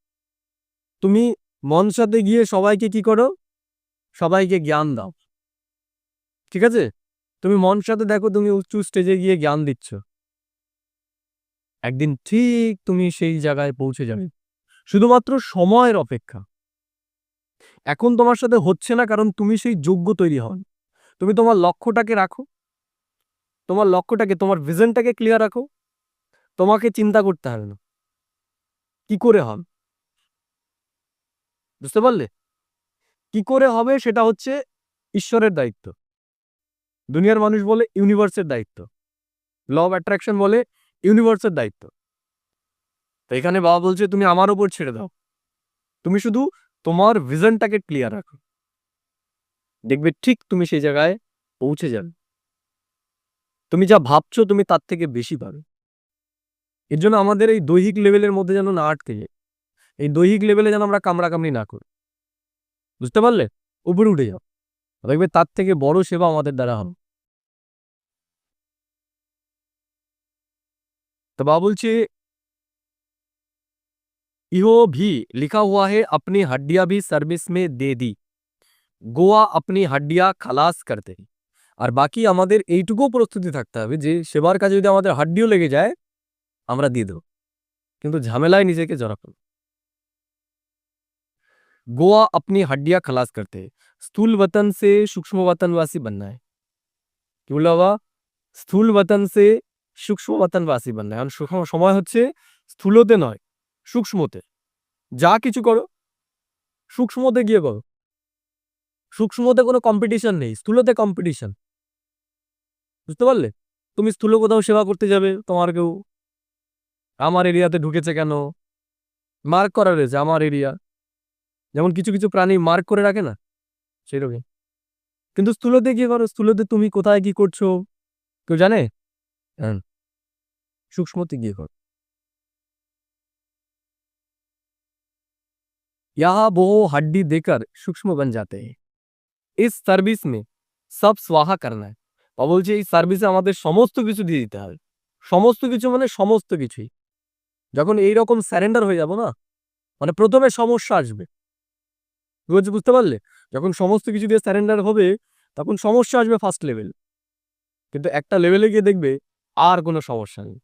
তুমি মনসাতে গিয়ে সবাইকে কি করো? সবাইকে জ্ঞান দাও। ঠিক আছে? তুমি মনসাতে দেখো তুমি উঁচু স্টেজে গিয়ে জ্ঞান দিচ্ছ, একদিন ঠিক তুমি সেই জায়গায় পৌঁছে যাবে। শুধুমাত্র সময়ের অপেক্ষা। এখন তোমার সাথে হচ্ছে না কারণ তুমি সেই যোগ্য তৈরি হও। তুমি তোমার লক্ষ্যটাকে রাখো, তোমার লক্ষ্যটাকে, তোমার ভিশনটাকে ক্লিয়ার রাখো। তোমাকে চিন্তা করতে হবে না কি করে হন। বুঝতে পারলে? কি করে হবে সেটা হচ্ছে ঈশ্বরের দায়িত্ব, দুনিয়ার মানুষ বলে ইউনিভার্সের দায়িত্ব, ল অফ অ্যাট্রাকশন বলে ইউনিভার্সের দায়িত্ব। তো এখানে বাবা বলছে তুমি আমার উপর ছেড়ে দাও, তুমি শুধু তোমার ভিশনটাকে ক্লিয়ার রাখো, দেখবে ঠিক তুমি সেই জায়গায় পৌঁছে যাবে। তুমি যা ভাবছো তুমি তার থেকে বেশি পাবে। এর জন্য আমাদের এই দৈহিক লেভেলের মধ্যে যেন না আটকে যায়, এই দৈহিক লেভেলে যেন আমরা কামড়াকামড়ি না করি, বুঝতে পারলে? উপরে উঠে যাও, দেখবে তার থেকে বড় সেবা আমাদের দ্বারা হবে। तो बाबा बोलছে इहो भी लिखा हुआ है अपनी हड्डियां भी सर्विस में दे दी, গোয়া अपनी हड्डियां খালাস করতে। আর বাকি আমাদের এইটুকু প্রস্তুতি থাকতে হবে যে সেবার কাজে যদি আমাদের হাড্ডিও লেগে যায় আমরা দিয়ে দেবো, কিন্তু ঝামেলায় নিজেকে জড়াবো না। গোয়া अपनी हड्डियां खलास करते हैं, স্থূল वतन से सूक्ष्म वतनवासी बनना है। কি বললো বাবা? স্থূল वतन से सूक्ष्म वतनवासी बनना है। এখন সময় হচ্ছে স্থূলতে নয় সূক্ষ্মতে, যা কিছু করো সূক্ষ্মতে গিয়ে করো। সূক্ষ্মতে কোনো কম্পিটিশন নেই, স্থূলতে কম্পিটিশন, বুঝতে পারলে? তুমি স্থূল কোথাও সেবা করতে যাবে, তোমার কেউ আমার এরিয়াতে ঢুকেছে কেন মার্ক করা রয়েছে, আমার এরিয়া, যেমন কিছু কিছু প্রাণী মার্ক করে রাখে না, সেরকম। কিন্তু স্থূলতে গিয়ে করো, স্থূলতে তুমি কোথায় কি করছো কেউ জানে? হ্যাঁ, सूक्ष्मते गए करो। यहाँ वो हड्डी देकर सूक्ष्म बन जाते हैं। इस সার্ভিস में সব स्वाहा करना है। বাবা বলছে এই সার্ভিসে আমাদের সমস্ত কিছু দিয়ে দিতে হবে, সমস্ত কিছু মানে সমস্ত কিছুই। যখন এইরকম স্যারেন্ডার হয়ে যাব না, মানে প্রথমে সমস্যা আসবে, বুঝতে পারলে? যখন সমস্ত কিছু দিয়ে স্যারেন্ডার হবে তখন সমস্যা আসবে ফার্স্ট লেভেল, কিন্তু একটা লেভেলে গিয়ে দেখবে আর কোনো সমস্যা নেই,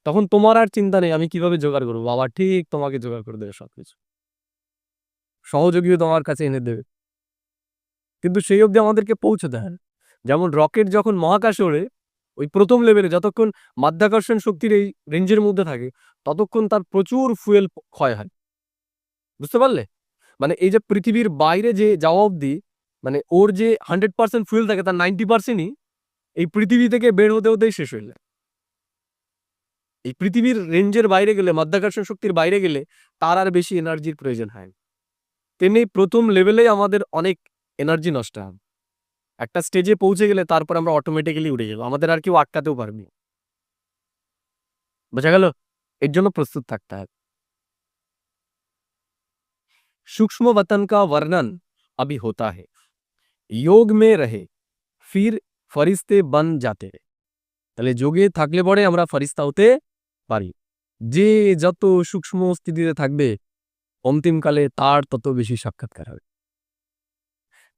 তখন তোমার আর চিন্তা নেই আমি কিভাবে জোগাড় করবো, বাবা ঠিক তোমাকে জোগাড় করে দেবে সবকিছু, সহযোগীও তোমার কাছে এনে দেবে। কিন্তু সেই অবধি আমাদেরকে পৌঁছতে হয়। যেমন রকেট যখন মহাকাশে ওড়ে, ওই প্রথম লেভেলে যতক্ষণ মাধ্যাকর্ষণ শক্তির এই রেঞ্জের মধ্যে থাকে ততক্ষণ তার প্রচুর ফুয়েল ক্ষয় হয়, বুঝতে পারলে? মানে এই যে পৃথিবীর বাইরে যে যাওয়া অবধি, মানে ওর যে 100% ফুয়েল থাকে তার 90%ই এই পৃথিবী থেকে বের হতে হতেই শেষ হয়ে যায়। এই পৃথিবীর রেঞ্জের বাইরে গেলে, মাধ্যাকর্ষণ শক্তির বাইরে গেলে তার আর বেশি এনার্জির প্রয়োজন হয়। তেমনি প্রথম লেভেলেই আমাদের অনেক এনার্জি নষ্ট হয়। একটা স্টেজে পৌঁছে গেলে তারপর আমরা অটোমেটিক্যালি উড়ে যাবো, আমাদের আর কেউ আটকাতেও পারবে। বোঝা গেল? এর জন্য প্রস্তুত থাকতে হবে। सूक्ष्म वतन का वर्णन अभी होता है, योग में रहे फिर फरिश्ते बन जाते हैं। তাহলে যোগে থাকলে পরে আমরা ফেরেশতা হতে পারি। যে যত সূক্ষ্ম স্থিতিতে থাকবে অন্তিমকালে তার তত বেশি সাক্ষাৎকার হবে।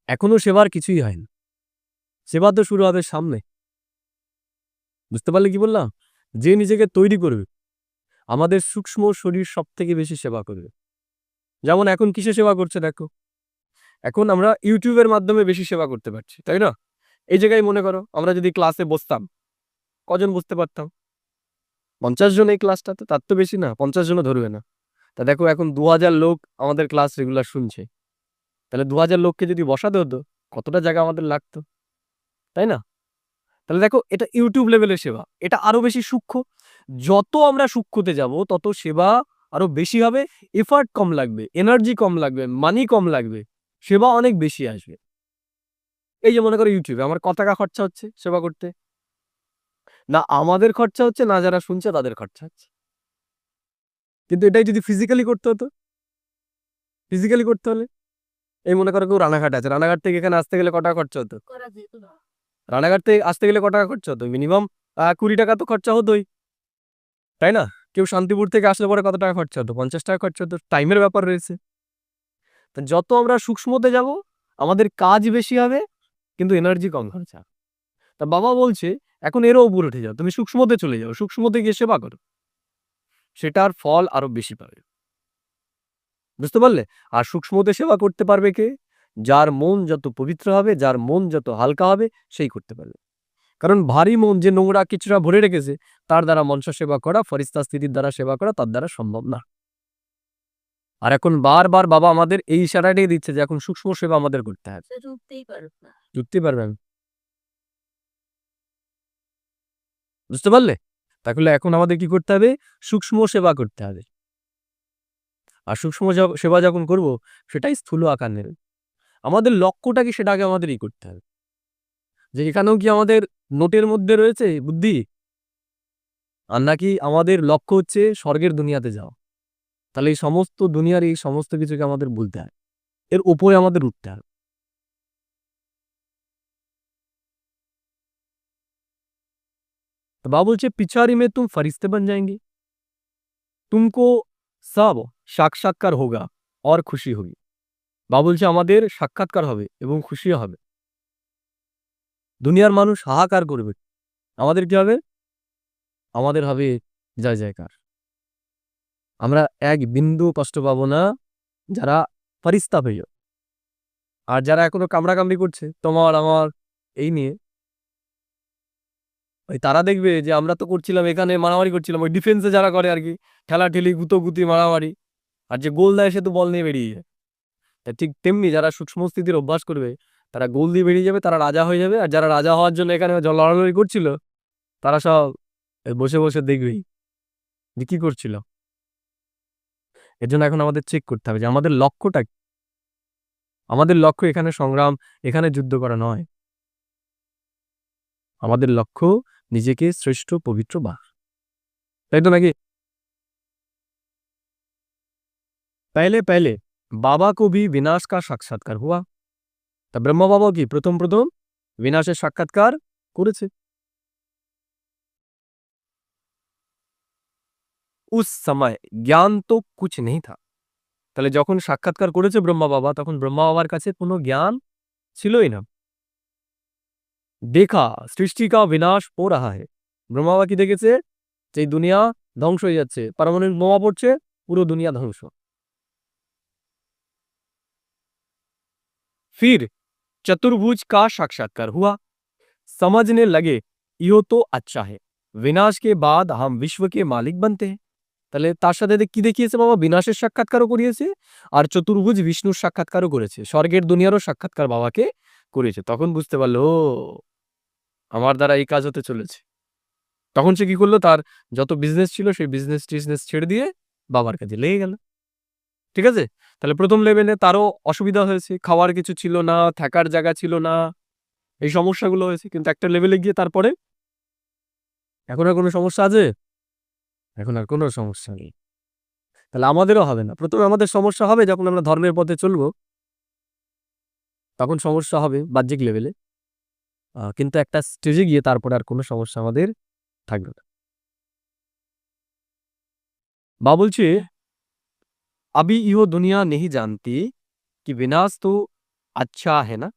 এখনো সেবার কিছুই হয়নি, সেবা তো শুরু হবে সামনে, বুঝতে পারলে কি বললাম? যে নিজেকে তৈরি করবে আমাদের সূক্ষ্ম শরীর সব থেকে বেশি সেবা করবে। যেমন এখন কিসে সেবা করছে দেখো, এখন আমরা ইউটিউবের মাধ্যমে বেশি সেবা করতে পারছি, তাই না? এই জায়গায় মনে করো আমরা যদি ক্লাসে বসতাম কজন বুঝতে পারতাম? 50 জন এই ক্লাসটাতে, তার তো বেশি না, 50 জনও ধরবে না। তা দেখো এখন 2000 লোক আমাদের ক্লাস রেগুলার শুনছে, তাহলে 2000 লোককে যদি বসাতে হতো কতটা জায়গা আমাদের লাগতো, তাই না? তাহলে দেখো এটা ইউটিউব লেভেলের সেবা, এটা আরো বেশি সূক্ষ্ম। যত আমরা সূক্ষ্মতে যাব তত সেবা আরো বেশি হবে, এফার্ট কম লাগবে, এনার্জি কম লাগবে, মানি কম লাগবে, সেবা অনেক বেশি আসবে। এই যে মনে করো ইউটিউবে আমার কত টাকা খরচা হচ্ছে সেবা করতে, না আমাদের খরচা হচ্ছে না যারা শুনছে তাদের খরচা হচ্ছে। কিন্তু এটাই যদি ফিজিক্যালি করতে হতো, ফিজিক্যালি করতে হলে এই মনে করো কেউ রানাঘাট আছে, রানাঘাট থেকে এখানে আসতে গেলে কত টাকা খরচা হতো? রানাঘাট থেকে আসতে গেলে কত টাকা খরচা হতো? মিনিমাম 20 টাকা তো খরচা হতোই, তাই না? কেউ শান্তিপুর থেকে আসলে পরে কত টাকা খরচা হতো? 50 টাকা খরচা হতো, টাইমের ব্যাপার রয়েছে। তো যত আমরা সূক্ষ্মতে যাব আমাদের কাজ বেশি হবে কিন্তু এনার্জি কম খরচা। তা বাবা বলছে এখন এরও উপরে উঠে যাও, তুমি সূক্ষ্মতে চলে যাও, সূক্ষ্মতে গিয়ে সেবা করো, সেটার ফল আরো বেশি পাবে, বুঝতে পারলে? আর সূক্ষ্মতে সেবা করতে পারবে কে? যার মন যত পবিত্র হবে, যার মন যত হালকা হবে সেই করতে পারবে। কারণ ভারী মন যে নোংরা কিছুটা ভরে রেখেছে তার দ্বারা মনসা সেবা করা, ফরিস্তা স্থিতির দ্বারা সেবা করা তার দ্বারা সম্ভব না। আর এখন বারবার বাবা আমাদের এই ইশারাটাই দিচ্ছে যে এখন সূক্ষ্ম সেবা আমাদের করতে হবে। সেটা উঠতেই পারবে না। বুঝতে পারবেন? বুঝতে পারলে? তাহলে এখন আমাদের কি করতে হবে? সূক্ষ্ম সেবা করতে হবে। আর সূক্ষ্ম সেবা যখন করব সেটাই স্থূল আকার নেবে। আমাদের লক্ষ্যটা কি সেটা আগে আমাদেরই করতে হবে। যে এখানেও কি আমাদের নোটের মধ্যে রয়েছে বুদ্ধি? আর নাকি আমাদের লক্ষ্য হচ্ছে স্বর্গের দুনিয়াতে যাওয়া? তাহলে এই সমস্ত দুনিয়ার এই সমস্ত কিছুকে আমাদের ভুলতে হবে। এর উপরে আমাদের উঠতে হবে। तो बाबा बोलছে पिछाड़ी में तुम फरिश्ते बन जाएंगे, तुमको सब সাক্ষাৎকার হোগা और খুশি होगी। বাবা বলছে আমাদের সাক্ষাৎকার হবে এবং খুশিও হবে। দুনিয়ার মানুষ হাহাকার করবে। আমাদের কি হবে? আমাদের হবে জয় জয়কার। আমরা এক বিন্দু কষ্ট পাবো না যারা ফারিস্তা হইল। আর যারা এখনো কামড়াকামড়ি করছে তোমার আমার এই নিয়ে, ওই তারা দেখবে যে আমরা তো করছিলাম এখানে মারামারি করছিলাম, ওই ডিফেন্সে যারা করে আর কি, ঠেলাঠেলি গুতোগুতি মারামারি, আর যে গোল দেয় সে তো বল নিয়ে বেরিয়ে যায়। ঠিক তেমনি যারা সূক্ষ্ম স্থিতির অভ্যাস করবে তারা গোল দিয়ে বেরিয়ে যাবে, তারা রাজা হয়ে যাবে। আর যারা রাজা হওয়ার জন্য এখানে লড়ালড়ি করছিল তারা সব বসে বসে দেখবেই যে কি করছিল। এর জন্য এখন আমাদের চেক করতে হবে যে আমাদের লক্ষ্যটা কি। আমাদের লক্ষ্য এখানে সংগ্রাম, এখানে যুদ্ধ করা নয়। আমাদের লক্ষ্য নিজেকে শ্রেষ্ঠ পবিত্র বা, তাই তো নাকি? पहले पहले बाबा को भी विनाश का साक्षात्कार हुआ। তা ব্রহ্মা বাবা কি প্রথম প্রথম বিনাশের সাক্ষাৎকার করেছে। उस समय ज्ञान तो कुछ नहीं था। তাহলে যখন সাক্ষাৎকার করেছে ব্রহ্মা বাবা তখন ব্রহ্মা বাবার কাছে কোনো জ্ঞান ছিলই না। দেখা সৃষ্টি কা বিনাশ हो रहा है। ব্রহ্মা বাবা কি দেখেছে? যে এই দুনিয়া ধ্বংস হয়ে যাচ্ছে, পারমাণবিক বোমা পড়ছে, পুরো দুনিয়া ধ্বংস। फिर चतुर्भुज का साक्षात्कार हुआ। समझने लगे यो तो अच्छा है, विनाश के बाद हम विश्व के मालिक बनते हैं। তাহলে তার সাথে কি দেখিয়েছে বাবা? বিনাশের সাক্ষাৎকারও করিয়েছে আর চতুর্ভুজ বিষ্ণুর সাক্ষাৎকারও করেছে, স্বর্গের দুনিয়ারও সাক্ষাৎকার বাবাকে করেছে। তখন বুঝতে পারলো ও আমার দ্বারা এই কাজ হতে চলেছে। তখন সে কি করলো? তার যত বিজনেস ছিল সেই টিজনেস ছেড়ে দিয়ে বাবার কাজে লেগে গেল। ঠিক আছে? তাহলে প্রথম লেভেলে তারও অসুবিধা হয়েছে, খাওয়ার কিছু ছিল না, থাকার জায়গা ছিল না, এই সমস্যাগুলো হয়েছে। কিন্তু একটা লেভেলে গিয়ে তারপরে এখন আর কোনো সমস্যা আছে? এখন আর কোনো সমস্যা নেই। তাহলে আমাদেরও হবে না। প্রথমে আমাদের সমস্যা হবে যখন আমরা ধর্মের পথে চলবো, তখন সমস্যা হবে বাহ্যিক লেভেলে। কিন্তু একটা স্টেজে গিয়ে তারপরে আর কোনো সমস্যা আমাদের থাকবে না। বা বলছে अभी यो दुनिया नहीं जानती कि विनाश तो अच्छा है ना।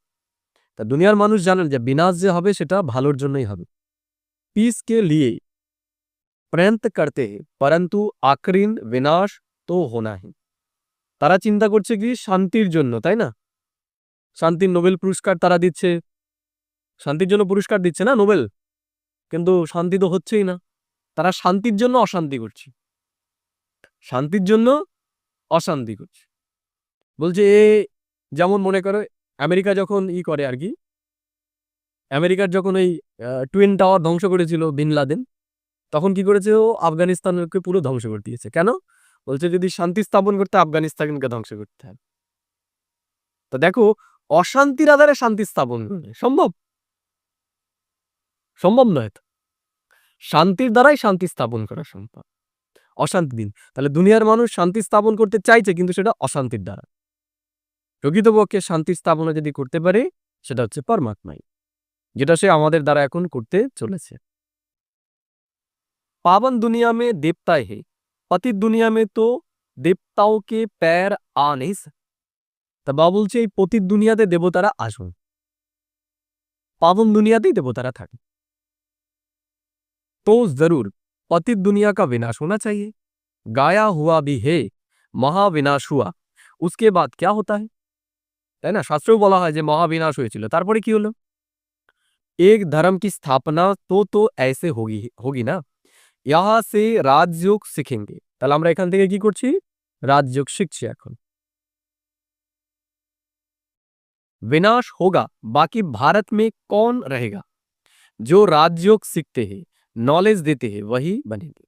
তা দুনিয়ার মানুষ জানেন যে বিনাশ যে হবে সেটা ভালোর জন্যই হবে। पीस के लिए प्रयत्न करते हैं परंतु आखिर विनाश तो होना ही। তারা চিন্তা করছে কি শান্তির জন্য, তাই না? শান্তির নোবেল পুরস্কার তারা দিচ্ছে, শান্তির জন্য পুরস্কার দিচ্ছে না নোবেল, কিন্তু শান্তি তো হচ্ছেই না। তারা শান্তির জন্য অশান্তি করছে, শান্তির জন্য অশান্তি করছে। বলছে যেমন মনে করো আমেরিকা যখন করে আর কি, আমেরিকার যখন ওই টুইন টাওয়ার ধ্বংস করেছিল বিন লাদেন, তখন কি করেছে? ও আফগানিস্তানকে পুরো ধ্বংস করে দিয়েছে। কেন? বলছে যদি শান্তি স্থাপন করতে আফগানিস্তানকে ধ্বংস করতে হবে। তো দেখো অশান্তির আধারে শান্তি স্থাপন সম্ভব? সম্ভব নয় তো। শান্তির দ্বারাই শান্তি স্থাপন করা সম্ভব, অশান্তি দিন। তাহলে দুনিয়ার মানুষ শান্তি স্থাপন করতে চাইছে কিন্তু সেটা অশান্তির দ্বারা। প্রকৃতপক্ষে শান্তি স্থাপনা যদি করতে পারে সেটা হচ্ছে পরমাত্মাই, যেটা সে আমাদের দ্বারা এখন করতে চলেছে। पावन दुनिया में देवता है, पतित दुनिया में तो देवताओं के पैर आ नहीं सकते। তা বাবা বলছে এই পতিত দুনিয়াতে দেবতারা আসুন, পাবন দুনিয়াতেই দেবতারা থাকে। तो जरूर पतित दुनिया का विनाश होना चाहिए। गाया हुआ भी है মহাবিনাশ हुआ, उसके बाद क्या होता है। তাই না? শাস্ত্রেও বলা হয় যে মহাবিনাশ হয়েছিল, তারপরে কি হলো? एक धर्म की स्थापना तो ऐसे होगी होगी ना, यहाँ से राजयोग सीखेंगे। তাহলে আমরা এখান থেকে কি করছি? রাজযোগ শিখছি এখন। विनाश होगा बाकी भारत में कौन रहेगा? जो राजयोग सीखते हैं नॉलेज देते हैं वही बनेंगे।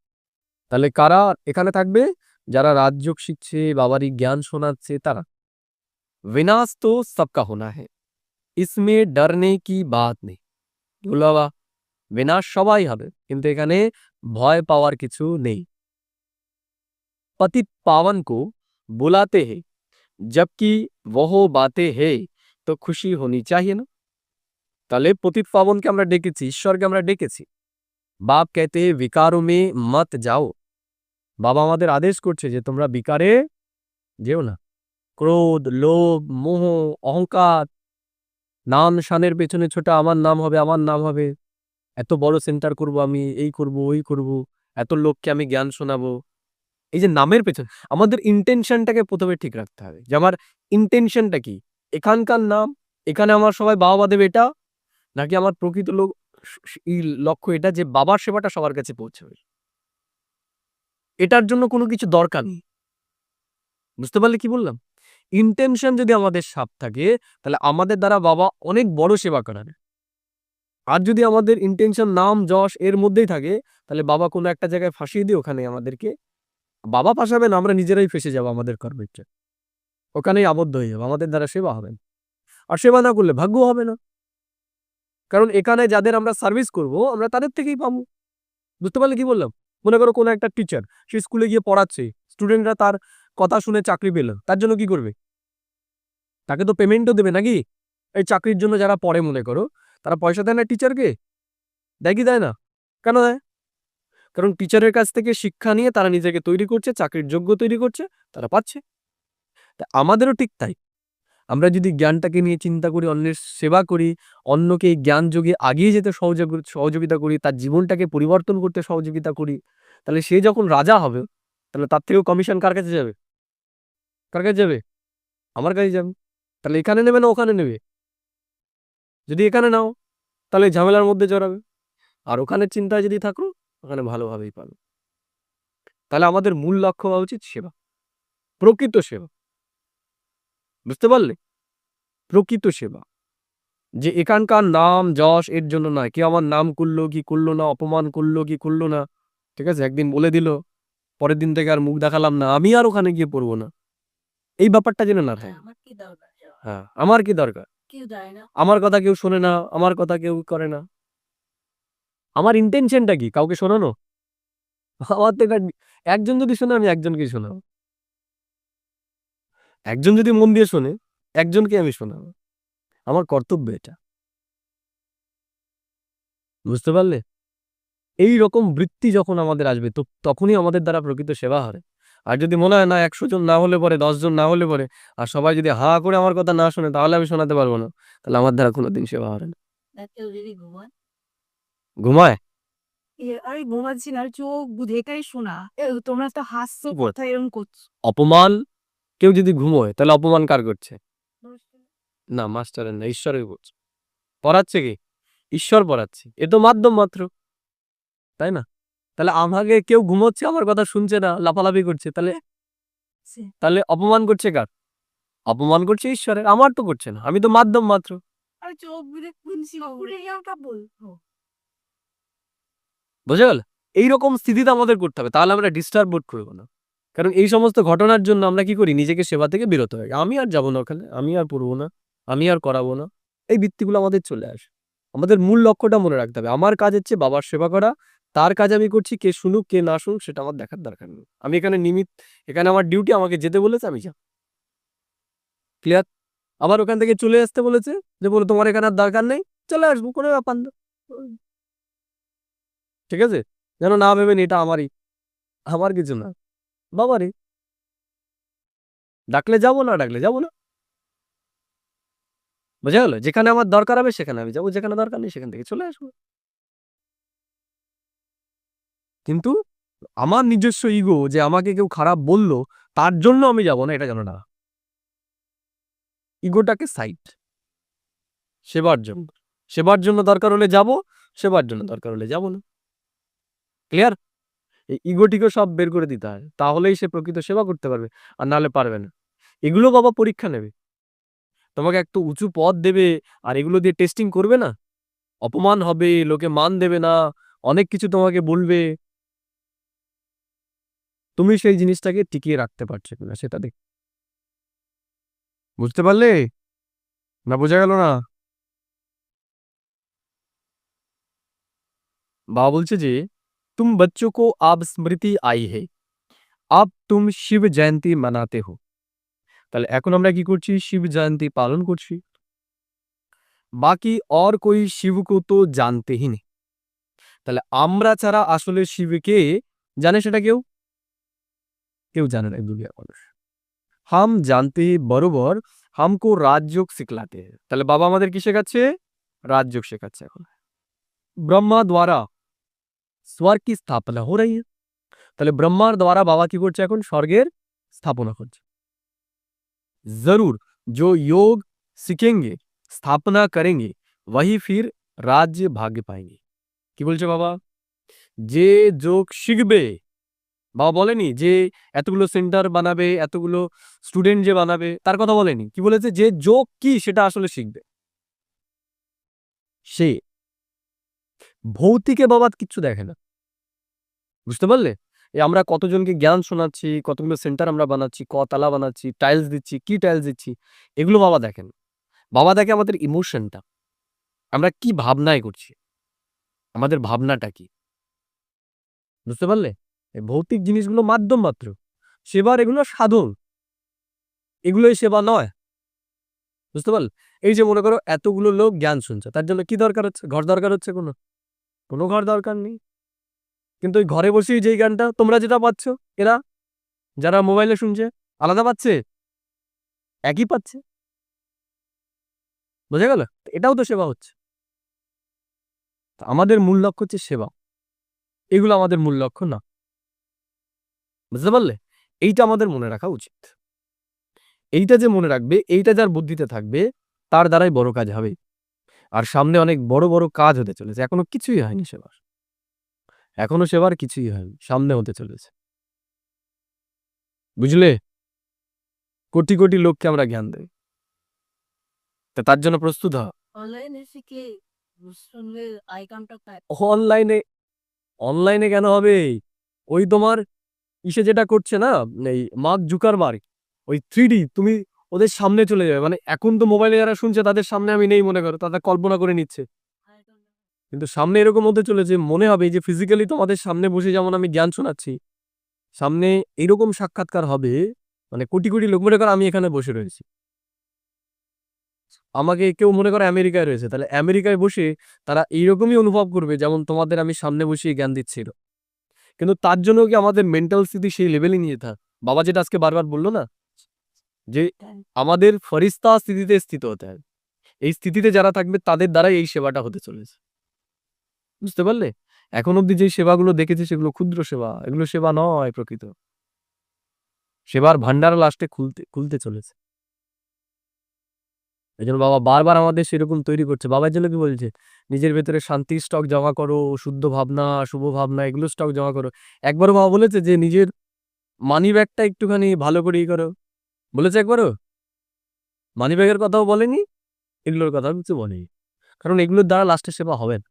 তাহলে কারা এখানে থাকবে? যারা রাজযোগ শিখছে, বাবারই জ্ঞান শোনাচ্ছে তারা। विनाश तो सबका होना है, इसमें डरने की बात नहीं। দুলাবা বিনাশ সবাই হবে, কিন্তু এখানে ভয় পাওয়ার কিছু নেই। पतित पावन को बुलाते हैं जबकि वह बातें है तो খুশি होनी चाहिए না? তাহলে পতিত পাবনকে আমরা ডেকেছি, ঈশ্বরকে আমরা ডেকেছি। বাপ कहते हैं विकारों में मत जाओ। বাবা আমাদের আদেশ করছে যে তোমরা বিকারে যেও না। ক্রোধ, লোভ, মোহ, অহংকার, নাম শানের পেছনে ছোটা, আমার নাম হবে, আমার নাম হবে, এত বড় সেন্টার করব আমি, এই করব, ওই করব, এত লোককে আমি জ্ঞান শোনাবো। এই যে নামের পেছনে আমাদের ইন্টেনশনটাকে প্রথমে ঠিক রাখতে হবে যে আমার ইন্টেনশনটা কি, এখানকার নাম, এখানে আমার সবাই বাবা দেবে এটা, নাকি আমার প্রকৃত লোক এই লক্ষ্য এটা যে বাবার সেবাটা সবার কাছে পৌঁছাবে। এটার জন্য কোনো কিছু দরকার নেই। বুঝতে পারলে কি বললাম? ইন্টেনশন যদি আমাদের সাফ থাকে তাহলে আমাদের দ্বারা বাবা অনেক বড় সেবা করাবে। আর যদি আমাদের ইন্টেনশন নাম যশ এর মধ্যেই থাকে তাহলে বাবা কোনো একটা জায়গায় ফাঁসিয়ে দিয়ে ওখানে আমাদেরকে, বাবা ফাঁসাবে না, আমরা নিজেরাই ফেসে যাবো আমাদের কর্মের, ওখানেই আবদ্ধ হয়ে যাবো, আমাদের দ্বারা সেবা হবে না। আর সেবা না করলে ভাগ্য হবে না, কারণ এখানে যাদের আমরা সার্ভিস করব আমরা তাদের থেকেই পাবো। বুঝতে পারলে কি বললাম? মনে করো কোনো একটা টিচার, সে স্কুলে গিয়ে পড়াচ্ছে, স্টুডেন্টরা তার কথা শুনে চাকরি পেল, তার জন্য কি করবে? তাকে তো পেমেন্টও দেবে নাকি? এই চাকরির জন্য যারা পড়ে মনে করো, তারা পয়সা দেয় না টিচারকে? দেয় কি দেয় না? কেন দেয়? কারণ টিচারের কাছ থেকে শিক্ষা নিয়ে তারা নিজেকে তৈরি করছে, চাকরির যোগ্য তৈরি করছে, তারা পাচ্ছে। তা আমাদেরও ঠিক তাই। আমরা যদি জ্ঞানটাকে নিয়ে চিন্তা করি, অন্যের সেবা করি, অন্যকে এই জ্ঞান যোগে আগিয়ে যেতে সহযোগিতা করি, তার জীবনটাকে পরিবর্তন করতে সহযোগিতা করি, তাহলে সে যখন রাজা হবে তাহলে তার থেকেও কমিশন কার কাছে যাবে? কার কাছে যাবে? আমার কাছে যাবে। তাহলে এখানে নেবে না ওখানে নেবে? যদি এখানে নাও তাহলে ঝামেলার মধ্যে জড়াবে, আর ওখানের চিন্তায় যদি থাকো ওখানে ভালোভাবেই পাবে। তাহলে আমাদের মূল লক্ষ্য হওয়া উচিত সেবা, প্রকৃত সেবা। বুঝতে পারলে? প্রকৃত সেবা, যে এখানকার নাম যশ এর জন্য নয়, কেউ আমার নাম করলো কি করলো না, অপমান করলো কি করলো না, ঠিক আছে, একদিন বলে দিল, পরের দিন থেকে আর মুখ দেখালাম না, আমি আর ওখানে গিয়ে পড়বো না, এই ব্যাপারটা যেন না থাকে। হ্যাঁ, আমার কি দরকার? আমার কথা কেউ শোনে না, আমার কথা কেউ করে না, আমার ইন্টেনশনটা কি? কাউকে শোনানো? আমার থেকে একজন যদি শোনে আমি একজনকে শোনাবো, একজন যদি মন দিয়ে শোনে একজনকে আমি শোনাবো, আমার কর্তব্য এটা। বুঝতে পারলে? এই রকম বৃত্তি যখন আমাদের আসবে তো তখনই আমাদের দ্বারা প্রকৃত সেবা হবে। আর যদি মনে হয় না 100 জন না হলে পরে, 10 জন না হলে পরে, আর সবাই যদি হা করে আমার কথা না শোনে তাহলে আমি শোনাতে পারবো না, তাহলে আমার দ্বারা কোনোদিন সেবা হবে না। ঘুমায়? আরে ঘুমাচ্ছি না, চোখ বুঝেটাই শোনা। তোমরা তো হাসছো, কথা এরকম করছো। অপমান, কেউ যদি ঘুমোয় তাহলে অপমান কার করছে? না, মাস্টারের না, ঈশ্বরের করছে। পড়াচ্ছে কি? ঈশ্বর পড়াচ্ছে, এ তো মাধ্যম মাত্র, তাই না? তাহলে আমাকে কেউ ঘুমোচ্ছে, আমার কথা শুনছে না, লাফালাফি করছে, তাহলে তাহলে অপমান করছে কার? অপমান করছে ঈশ্বরের, আমার তো করছে না, আমি তো মাধ্যম মাত্র। আরে চোখ বুঝে শুনছি, ঘুরে যাওয়াটা বলবো। বুঝে গেল? এইরকম স্থিতিতে আমাদের করতে হবে, তাহলে আমরা ডিস্টার্ব বোধ করবো না। কারণ এই সমস্ত ঘটনার জন্য আমরা কি করি? নিজেকে সেবা থেকে বিরত হই। আমি আর যাবো না ওখানে, আমি আর পড়বো না, আমি আর করাবো না, এই বৃত্তিগুলো আমাদের চলে আসে। আমাদের মূল লক্ষ্যটা মনে রাখতে হবে, আমার কাজ হচ্ছে বাবার সেবা করা, তার কাজ আমি করছি, কে শুনুক কে না শুনুক সেটা আমার দেখার দরকার নেই। আমি এখানে এখানে আমার ডিউটি, আমাকে যেতে বলেছে আমি যাব। ক্লিয়ার? আবার ওখান থেকে চলে আসতে বলেছে, যে বলে তোমার এখানে আর দরকার নেই, চলে আসবো, কোনো ব্যাপার না। ঠিক আছে? যেন না ভেবেন এটা আমারই, আমার কিছু না, বাবারই। ডাকলে যাবো, না ডাকলে যাবো না। বোঝা গেল? যেখানে আমার দরকার হবে সেখানে আমি যাবো, যেখানে দরকার নেই সেখান থেকে চলে আসবো। কিন্তু আমার নিজস্ব ইগো যে আমাকে কেউ খারাপ বললো তার জন্য আমি যাব না, এটা জানো না। ইগোটাকে সাইড, সেবার জন্য, সেবার জন্য দরকার হলে যাব, সেবার জন্য দরকার হলে যাব না। ক্লিয়ার? এই ইগো টিগো সব বের করে দিতে হয়, তাহলেই সে প্রকৃত সেবা করতে পারবে, আর নাহলে পারবে না। এগুলো বাবা পরীক্ষা নেবে, তোমাকে একটু উঁচু পদ দেবে, আর এগুলো দিয়ে টেস্টিং করবে না, অপমান হবে, লোকে মান দেবে না, অনেক কিছু তোমাকে বলবে, তুমি সেই জিনিসটাকে টিকিয়ে রাখতে পারছো কিনা সেটা দেখ। বুঝতে পারলে না? বোঝা গেল না? বাবা বলছে যে तुम बच्चों को अब स्मृति आई है, अब तुम শিব জয়ন্তী মানাতে হো। তাহলে এখন আমরা কি করছি? শিব জয়ন্তী পালন করছি। বাকি और कोई शिव को तो जानते ही नहीं। তাহলে আমরা ছাড়া আসলে শিবকে জানে সেটা কেউ কেউ জানে না এই দুনিয়ার মানুষ। हम जानते ही बरोबर हमको राजयोग सिखलाते हैं। তাহলে বাবা আমাদের কি শেখাচ্ছে? রাজযোগ শেখাচ্ছে এখন। ব্রহ্মা দ্বারা স্বর্গ की स्थापना हो रही है। তাহলে ব্রহ্মার দ্বারা বাবা কি করছে? এখন স্বর্গের স্থাপনা করছে। जरूर जो योग सीखेंगे, स्थापना करेंगे, वही फिर राज्य भाग्य पाएंगे। কি বলছে বাবা? যে যোগ শিখবে, বাবা বলেনি যে এতগুলো সেন্টার বানাবে, এতগুলো স্টুডেন্ট যে বানাবে, তার কথা বলেনি। কি বলেছে? যে যোগ কি সেটা আসলে শিখবে, সে ভৌতিকে বাবা কিচ্ছু দেখে না। বুঝতে পারলে? এই আমরা কতজনকে জ্ঞান শোনাচ্ছি, কতগুলো সেন্টার আমরা বানাচ্ছি, কতালা বানাচ্ছি, টাইলস দিচ্ছি, কি টাইলস দিচ্ছি, এগুলো বাবা দেখেন। বাবা দেখে আমাদের ইমোশনটা, আমরা কি ভাবনায় করছি, আমাদের ভাবনাটা কি। বুঝতে পারলে? এই ভৌতিক জিনিসগুলো মাধ্যম মাত্র, সেবার এগুলো সাধন, এগুলোই সেবা নয়। বুঝতে পারলে? এই যে মনে করো এতগুলো লোক জ্ঞান শুনছে, তার জন্য কি দরকার হচ্ছে? ঘর দরকার হচ্ছে? কোনো ঘর দরকার নেই। কিন্তু ওই ঘরে বসেই যেই জ্ঞানটা তোমরা যেটা পাচ্ছ, এরা যারা মোবাইলে শুনছে আলাদা পাচ্ছে? একই পাচ্ছে। বোঝা গেল? এটাও তো সেবা হচ্ছে। আমাদের মূল লক্ষ্য হচ্ছে সেবা, এগুলো আমাদের মূল লক্ষ্য না। বুঝতে পারলে? এইটা আমাদের মনে রাখা উচিত। এইটা যে মনে রাখবে, এইটা যার বুদ্ধিতে থাকবে, তার দ্বারাই বড় কাজ হবে। আর সামনে অনেক বড় বড় কাজ হতে চলেছে। এখনো কিছুই হয়নি সেবার, এখনো সেবার কিছুই হয়নি, সামনে হতে চলেছে। বুঝলে? কোটি কোটি লোককে আমরা জ্ঞান দেই, তা তার জন্য প্রস্তুত হ। অনলাইনে শিখে শুনলে আই কামটা পায়। অনলাইনে, অনলাইনে কেন হবে? ওই তোমার ইসে যেটা করছে না, এই মার্ক জুকারবার্গ, ওই 3D, তুমি ওদের সামনে চলে যাবে। মানে এখন তো মোবাইলে যারা শুনছে তাদের সামনে আমি নেই মনে করো, তারা কল্পনা করে নিচ্ছে, কিন্তু সামনে এরকম হতে চলেছে, মনে হবে যে ফিজিক্যালি তোমাদের সামনে বসে যেমন আমি জ্ঞান শোনাচ্ছি, সামনে এইরকম সাক্ষাৎকার হবে। মানে কোটি কোটি লোক, মনে করো আমি এখানে বসে রয়েছি, আমাকে কেউ মনে করে আমেরিকায় রয়েছে, তাহলে আমেরিকায় বসে তারা এইরকমই অনুভব করবে যেমন তোমাদের আমি সামনে বসে জ্ঞান দিচ্ছিল। কিন্তু তার জন্য কি আমাদের মেন্টাল স্থিতি সেই লেভেলে নিয়ে যেতে হয়? বাবা যেটা আজকে বারবার বললো না, যে আমাদের ফরিস্তা স্থিতিতে স্থিত হতে হয়। এই স্থিতিতে যারা থাকবে তাদের দ্বারাই এই সেবাটা হতে চলেছে। বুঝতে পারলে? এখন অব্দি যে সেবাগুলো দেখেছি সেগুলো ক্ষুদ্র সেবা, এগুলো সেবা নয় প্রকৃত। সেবার ভান্ডার লাস্টে খুলতে খুলতে চলেছে। এই জন্য বাবা বারবার আমাদের সেরকম তৈরি করছে। বাবার জন্য কি বলছে? নিজের ভেতরে শান্তির স্টক জমা করো, শুদ্ধ ভাবনা, শুভ ভাবনা, এগুলো স্টক জমা করো। একবারও বাবা বলেছে যে নিজের মানি ব্যাগটা একটুখানি ভালো করে করো? বলেছে একবারও? মানি ব্যাগের কথাও বলেনি, এগুলোর কথাও কিছু বলেনি। কারণ এগুলোর দ্বারা লাস্টে সেবা হবে না,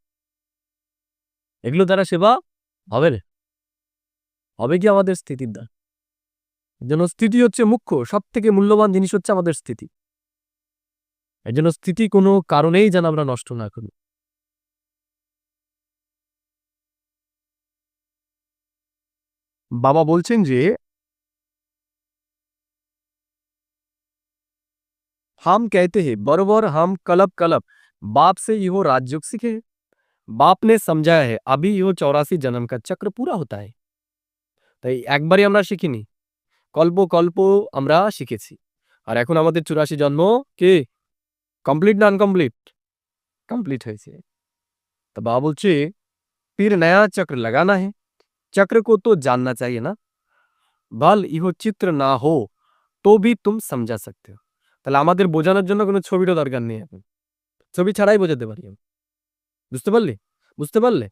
এগুলোর দ্বারা সেবা হবে না। হবে কি আমাদের স্থিতির দ্বারা। এই জন্য স্থিতি হচ্ছে মুখ্য, সব থেকে মূল্যবান জিনিস হচ্ছে আমাদের স্থিতি। এই জন্য স্থিতি কোনো কারণেই যেন আমরা নষ্ট না করি। বাবা বলছেন যে हम कहते हैं बरोबर हम कलब कलब बाप से यो राजयोग सीखे। बाप ने समझाया है अभी यो 84 जन्म का चक्र पूरा होता है। তাই একবারই আমরা শিখিনি, কল্প কল্প আমরা শিখেছি। আর এখন আমাদের 84 জন্ম কি কমপ্লিট না আনকমপ্লিট? কমপ্লিট হয়েছে। তো বাবা বলছে फिर नया चक्र लगाना है, चक्र को तो जानना चाहिए ना, भल इहो चित्र ना हो तो भी तुम समझा सकते हो। তাহলে আমাদের বোঝানোর জন্য কোনো ছবিরও দরকার নেই, এখন ছবি ছাড়াই বোঝাতে পারি আমি। বুঝতে পারলে? বুঝতে পারলে?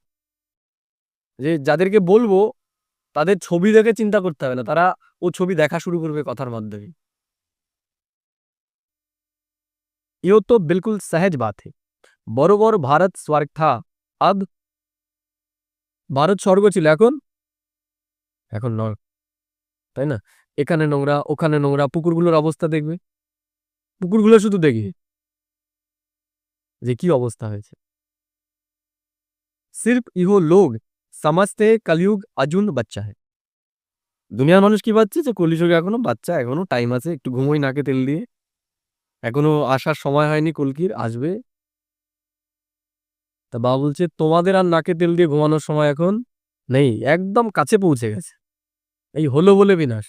যে যাদেরকে বলবো তাদের ছবি দেখে চিন্তা করতে হবে না, তারা ও ছবি দেখা শুরু করবে কথার মাধ্যমে। ये तो बिल्कुल सहज बात है। बरोबर भारत स्वर्ग था, अब ভারত স্বর্গ ছিল, এখন এখন নয়, তাই না? এখানে নোংরা, ওখানে নোংরা, পুকুরগুলোর অবস্থা দেখবে, পুকুরগুলো শুধু দেখি যে কি অবস্থা হয়েছে। सिर्फ इहो लोग समझते कलयुग अजून बच्चा है। দুনিয়ার মানুষ কি ভাবছে যে কলিযুগে এখনো বাচ্চা, এখনো টাইম আছে, একটু ঘুমোই নাকে তেল দিয়ে, এখনো আসার সময় হয়নি কলকির, আসবে। তা বাবা বলছে তোমাদের আর নাকে তেল দিয়ে ঘুমানোর সময় এখন নেই, একদম কাছে পৌঁছে গেছে, এই হলো বলে বিনাশ,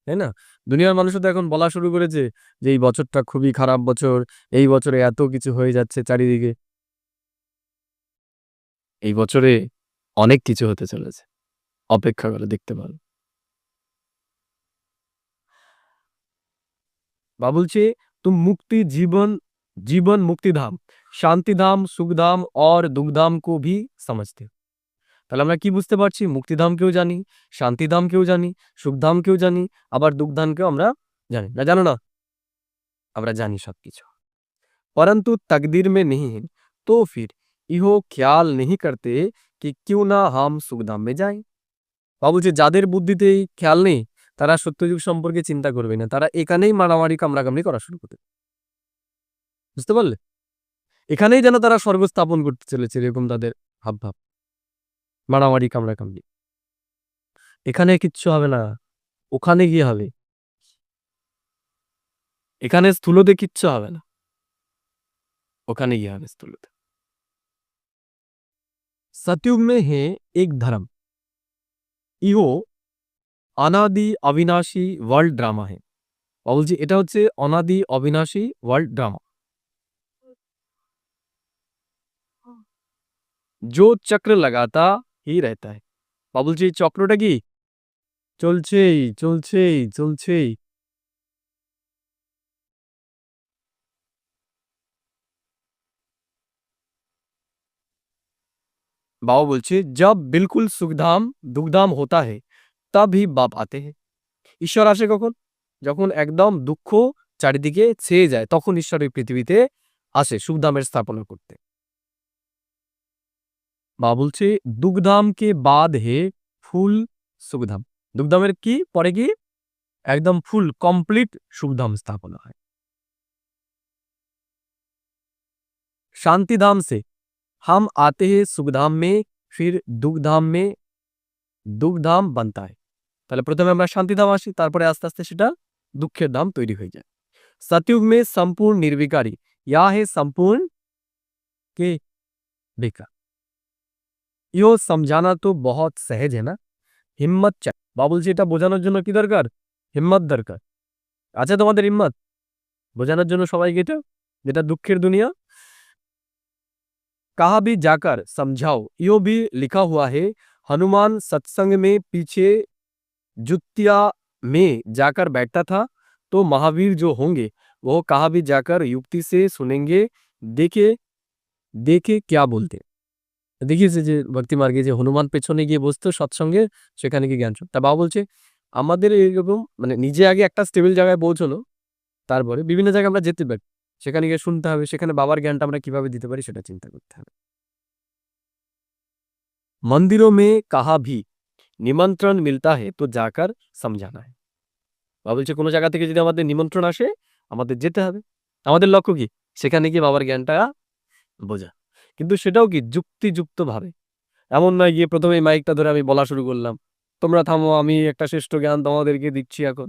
তাই না? দুনিয়ার মানুষও তো এখন বলা শুরু করেছে যে এই বছরটা খুবই খারাপ বছর, এই বছরে এত কিছু হয়ে যাচ্ছে চারিদিকে, এই বছরে অনেক কিছু হতে চলেছে, অপেক্ষা করে দেখতে পারো। বা বলছে তুম মুক্তি জীবন, জীবন মুক্তিধাম, শান্তিধাম, সুখধাম और দুঃখধাম কো ভি সমঝতে हो। তাহলে আমরা কি বুঝতে পারছি? মুক্তিধামকেও জানি, শান্তিধামকেও জানি, সুখধামকেও জানি, আবার দুঃখধামকেও আমরা জানি। না জানো না? আমরা জানি সবকিছু। परंतु तकदीर में नहीं है, तो फिर इहो ख्याल नहीं करते कि क्यों ना हम सुखधाम में जाएं। বাবা বলছে যাদের বুদ্ধিতে এই খেয়াল নেই, তারা সত্যযুগ সম্পর্কে চিন্তা করবে না, তারা এখানেই মারামারি কামড়াকামড়ি করা শুরু করবে। বুঝতে পারলে? এখানেই যেন তারা স্বর্গ স্থাপন করতে চলেছে, এরকম তাদের ভাবভাব, মারামারি কামড়াকামড়ি। এখানে কিচ্ছু হবে না, ওখানে গিয়ে হবে। এখানে স্থূলতে কিচ্ছু হবে না, ওখানে গিয়ে হবে স্থূলতে। सतयुग में है एक धर्म, ইহো অনাদি অবিনাশী ওয়ার্ল্ড ড্রামা है। বলছি এটা হচ্ছে অনাদি অবিনাশী ওয়ার্ল্ড ড্রামা, जो चक्र लगाता ही रहता है। বলছি এই চক্রটা কি চলছেই চলছেই চলছেই। বাবা বলছে जब बिल्कुल सुखधाम दुखधाम होता है तब ही बाप आते हैं। ঈশ্বর আসে কখন? যখন একদম দুঃখ চারিদিকে ছেয়ে যায়, তখন ঈশ্বর এই পৃথিবীতে আসে সুখধামের স্থাপনা করতে। বাবা বলছে দুঃখধাম কে বাদ হে ফুল সুখধাম। দুঃখধামের কি পরে কি একদম ফুল কমপ্লিট সুখধাম স্থাপনা হয়। शांतिधाम से हम आते हैं सुखधाम में, फिर दुखधाम में दुखधाम बनता है। তাহলে প্রথমে আমরা শান্তিধাম আসি, তারপরে আস্তে আস্তে সেটা দুঃখের ধাম তৈরি হয়ে যায়। सतयुग में संपूर्ण निर्विकारी, या है संपूर्ण के बेकार। ইও समझाना तो बहुत सहज है ना, হিম্মত চাই। বাবা বলছে এটা বোঝানোর জন্য কি দরকার? হিম্মত দরকার। আছে তোমাদের হিম্মত বোঝানোর জন্য সবাইকে এটা, যেটা দুঃখের দুনিয়া? कहा भी जाकर समझाओ, यो भी लिखा हुआ है। हनुमान सत्संग में पीछे जुत्तिया में जाकर बैठता था, तो महावीर जो होंगे वो कहा भी जाकर युक्ति से सुनेंगे, देखे देखे क्या बोलते। দেখিয়েছে যে ভক্তি মার্গে যে হনুমান পেছনে গিয়ে বসতো সৎসঙ্গে, সেখানে গিয়ে জ্ঞান শুনতো। তা বাবা বলছে আমাদের এরকম মানে নিজে আগে একটা স্টেবল জায়গায় পৌঁছলো, তারপরে বিভিন্ন জায়গায় আমরা যেতে পারি, সেখানে গিয়ে শুনতে হবে, সেখানে বাবার জ্ঞানটা আমরা কিভাবে দিতে পারি সেটা চিন্তা করতে হবে। मंदिरों में कहा भी निमंत्रण मिलता है तो जाकर समझाना है। বাবা বলছে কোনো জায়গা থেকে যদি আমাদের নিমন্ত্রণ আসে আমাদের যেতে হবে, আমাদের লক্ষ্য কি সেখানে গিয়ে বাবার জ্ঞানটা বোঝা, কিন্তু সেটাও কি যুক্তিযুক্ত ভাবে। এমন নয় গিয়ে প্রথমে মাইকটা ধরে আমি বলা শুরু করলাম, তোমরা থামো আমি একটা শ্রেষ্ঠ জ্ঞান তোমাদেরকে দিচ্ছি এখন,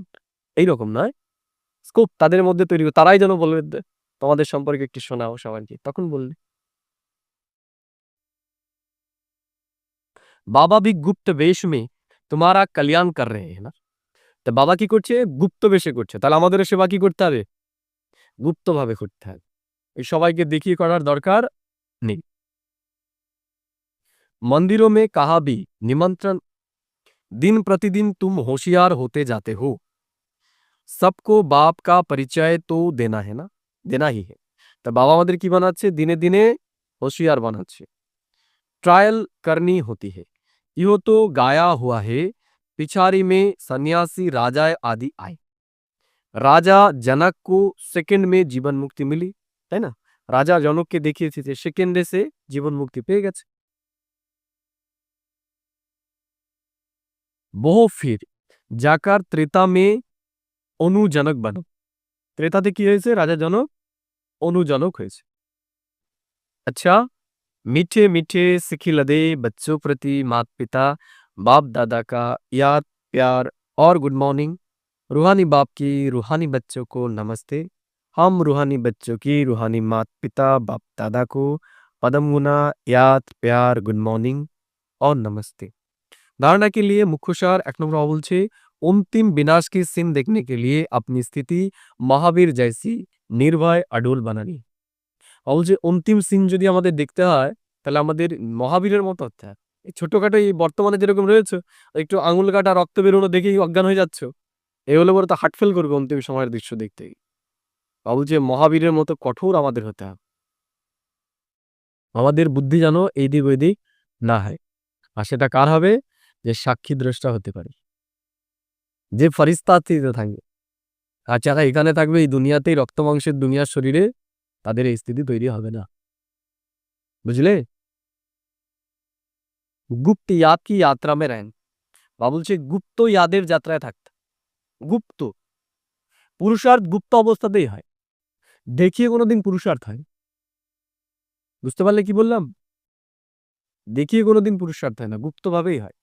এইরকম নয়। স্কোপ তাদের মধ্যে তৈরি, তারাই যেন বলবে তোমাদের সম্পর্কে একটু শোনাও সবাইকে, তখন বললে। বাবা भी गुप्त वेश में तुम्हारा कल्याण कर रहे हैं ना। তা বাবা কি করছে? গুপ্ত বেশে করছে। তাহলে আমাদের সেবা কি করতে হবে? গুপ্তভাবে করতে হবে, এই সবাইকে দেখিয়ে করার দরকার নেই। मंदिरों में कहा भी निमंत्रण, दिन प्रतिदिन तुम होशियार होते जाते हो, सबको बाप का परिचय तो देना है ना, देना ही है। তা বাবা আমাদের কি বানাচ্ছে? দিনে দিনে होशियार বানাচ্ছে। ट्रायल करनी होती है, यो तो गाया हुआ है पिछाड़ी में सन्यासी राजा आदि आए। राजा जनक को सेकंड में जीवन मुक्ति मिली, है ना। রাজা জনককে দেখিয়েছে যে সেকেন্ডে সে জীবন মুক্তি পেয়ে গেছে। বহু ফির जाकर त्रेता में অনুজনক বানো। ত্রেতাতে কি হয়েছে? রাজা জনক অনুজনক হয়েছে। अच्छा, मीठे मीठे सिखिलदे बच्चों प्रति माता पिता बाप दादा का याद प्यार और गुड मॉर्निंग। रूहानी बाप की रूहानी बच्चों को नमस्ते। हम रूहानी बच्चों की रूहानी माता पिता बाप दादा को पदम गुना याद प्यार गुड मॉर्निंग और नमस्ते। धारणा के लिए मुख्य सार एक नंबर बोलছে अंतिम विनाश की सीन देखने के लिए अपनी स्थिति महावीर जैसी निर्भय अडोल बनानी। বলছে অন্তিম সিন যদি আমাদের দেখতে হয় তাহলে আমাদের মহাবীরের মতো হতে হয়। এই ছোটখাটো এই বর্তমানে যেরকম রয়েছে একটু আঙুল কাটা রক্ত বেরোনো দেখেই অজ্ঞান হয়ে যাচ্ছ, এই হলে পরে তো হার্ট ফেল করবে অন্তিম সময়ের দৃশ্য দেখতেই। বলছে মহাবীরের মতো কঠোর আমাদের হতে হবে। আমাদের বুদ্ধি যেন এই দিক ওই দিক না হয়। আর সেটা কার হবে? যে সাক্ষী দ্রষ্টা হতে পারে, যে ফেরেশতাতে থাকবে। আর যারা এখানে থাকবে এই দুনিয়াতেই রক্ত মাংসের দুনিয়ার শরীরে, তাদের এই স্থিতি তৈরি হবে না। বুঝলে? গুপ্ত याद की यात्रा में रहें। বা বলছে গুপ্ত ইয়াদের যাত্রায় থাকতে। গুপ্ত পুরুষার্থ গুপ্ত অবস্থাতেই হয়, দেখিয়ে কোনোদিন পুরুষার্থ হয়। বুঝতে পারলে কি বললাম? দেখিয়ে কোনোদিন পুরুষার্থ হয় না, গুপ্তভাবেই হয়।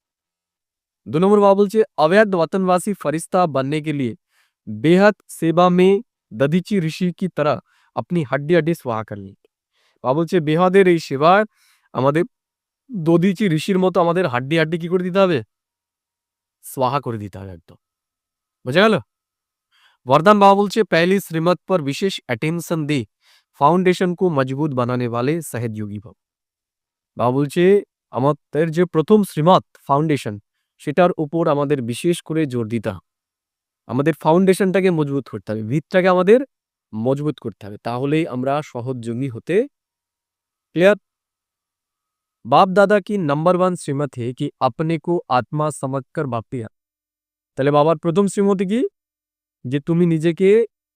2 नंबर बात बोलছে अवैध वतनवासी फरिश्ता बनने के लिए बेहद सेवा में दधीची ऋषि की तरह अपनी हड्डी हड्डी स्वाहा कर ली। বা বলছে বেহাদের এই সেবার আমাদের দধিচি ঋষির মতো আমাদের হাড্ডি হাড্ডি কি করে দিতে হবে? स्वाहा করে দিতে হবে একদম। বুঝা গেল? वरदान बाबा बोलছে पहली श्रीमत पर विशेष अटेंशन दे फाउंडेशन को मजबूत बनाने वाले सहयोगी भव। বাবা বলছে আমাদের যে প্রথম শ্রীমত ফাউন্ডেশন সেটার উপর আমাদের বিশেষ করে জোর দিতে হবে। আমাদের ফাউন্ডেশনটাকে মজবুত করতে হবে, ভিতটাকে আমাদের মজবুত করতে হবে, তাহলেই আমরা সহযোগী হতে। क्लियर? बाप दादा की नंबर 1 श्रीमत है कि अपने को आत्मा समझकर बापी है। তাহলে বাবার প্রথম শ্রীমতি কি? যে তুমি নিজেকে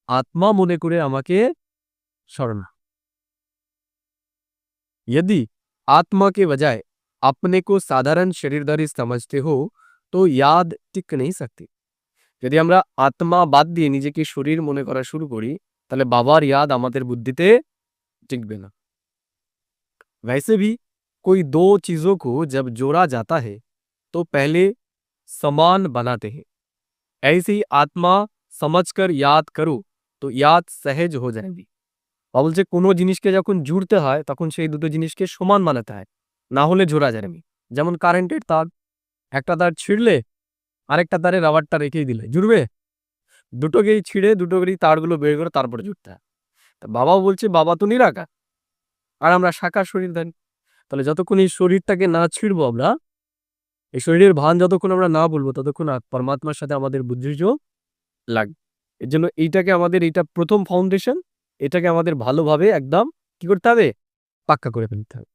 আত্মা মনে করে আমাকে স্মরণ। यदि आत्मा के बजाय अपने को साधारण शरीरधारी समझते हो तो याद टिक नहीं सकती। যদি আমরা আত্মা বাদ দিয়ে নিজেকে শরীর মনে করা শুরু করি তাহলে বাবার ইয়াদ আমাদের বুদ্ধিতে টিকবে না। वैसे भी कोई दो चीजों को जब जोड़ा जाता है तो पहले समान बनाते हैं। ऐसे ही आत्मा समझकर याद करो तो याद सहज हो जाएगी। বা বলছে কোনো জিনিসকে যখন জুড়তে হয় তখন সেই দুটো জিনিসকে সমান বানাতে হয়, না হলে জোড়া যাবে না। যেমন কারেন্টের তার, একটা তার ছিঁড়লে আরেকটা তারে রাবারটা রেখেই দিলে জুড়বে? দুটোকেই ছিঁড়ে দুটোকেই তারগুলো বের করে তারপরে জুড়তে হয়। তা বাবা বলছে বাবা তো নিরাকার আর আমরা সাকার শরীরধারী, তাহলে যতক্ষণ এই শরীরটাকে না ছিঁড়বো আমরা, এই শরীরের ভান যতক্ষণ আমরা না বলবো ততক্ষণ পরমাত্মার সাথে আমাদের বুদ্ধিযোগ লাগবে। এর জন্য এইটাকে আমাদের, এইটা প্রথম ফাউন্ডেশন, এটাকে আমাদের ভালোভাবে একদম কি করতে হবে? পাক্কা করে ফেলতে হবে।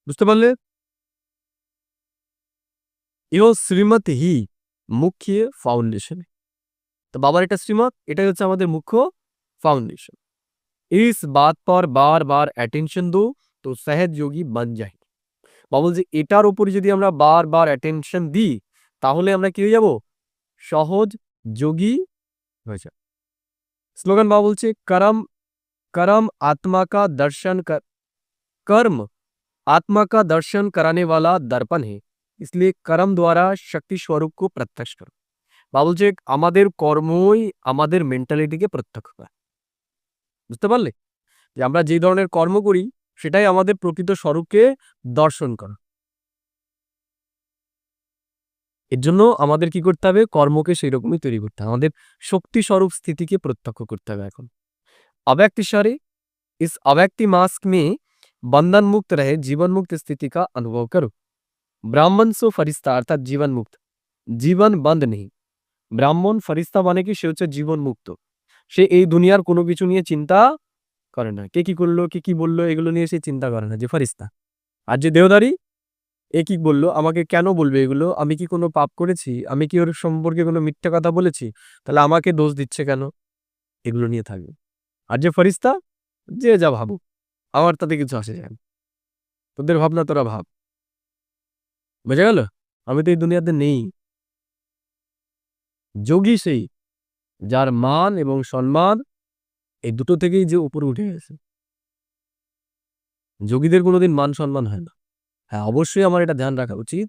বুঝতে পারলে? ইহ শ্রীমত হি মুখ্য ফাউন্ডেশন। তো বাবার এটা শ্রীমত, এটাই হচ্ছে আমাদের মুখ্য फाउंडेशन। इस बात पर बार बार अटेंशन दो तो सहज योगी बन जाए। বাবা বলছে এটার উপর যদি আমরা বারবার অ্যাটেনশন দিই তাহলে আমরা কি হয়ে যাব? সহজ যোগী হয়ে যাব। স্লোগান বাবা বলছে कर्म कर्म आत्मा का दर्शन कर, कर्म आत्मा का दर्शन कराने वाला दर्पण है, इसलिए कर्म द्वारा शक्ति स्वरूप को प्रत्यक्ष करो। বাবা বলছে আমাদের কর্মই আমাদের মেন্টালিটিকে প্রত্যক্ষ করে। বুঝতে পারলে? যে আমরা যে ধরনের কর্ম করি সেটাই আমাদের প্রকৃত স্বরূপকে দর্শন করা। এর জন্য আমাদের কি করতে হবে? কর্মকে সেই রকমই তৈরি করতে হবে, আমাদের শক্তি স্বরূপ স্থিতিকে প্রত্যক্ষ করতে হবে। এখন अव्यक्त इशारे, इस अव्यक्ति मास्क में बंधन मुक्त रहे जीवन मुक्त स्थिति का अनुभव करो। ब्राह्मण सो फरिश्ता अर्थात जीवन मुक्त, जीवन बंद नहीं। ব্রাহ্মণ ফরিস্তা মানে কি? সে হচ্ছে জীবন মুক্ত, সে এই দুনিয়ার কোনো কিছু নিয়ে চিন্তা করে না, কে কি করলো কে কি বললো এগুলো নিয়ে সে চিন্তা করে না, যে ফরিস্তা। আর যে দেহধারী এ কি বললো? আমাকে কেন বলবে এগুলো? আমি কি কোনো পাপ করেছি? আমি কি ওর সম্পর্কে কোনো মিথ্যা কথা বলেছি? তাহলে আমাকে দোষ দিচ্ছে কেন? এগুলো নিয়ে থাকবে। আর যে ফেরেশতা, যে যা ভাবুক, আমার তাতে কিছু আসে যায় না। তোদের ভাবনা তোরা ভাব। বোঝা গেল? আমি তো এই দুনিয়াতে নেই। যোগী সেই, যার মান এবং সম্মান এই দুটো থেকেই যে উপরে উঠে গেছে। যোগীদের কোনোদিন মান সম্মান হয় না। হ্যাঁ, অবশ্যই আমার এটা ধ্যান রাখা উচিত।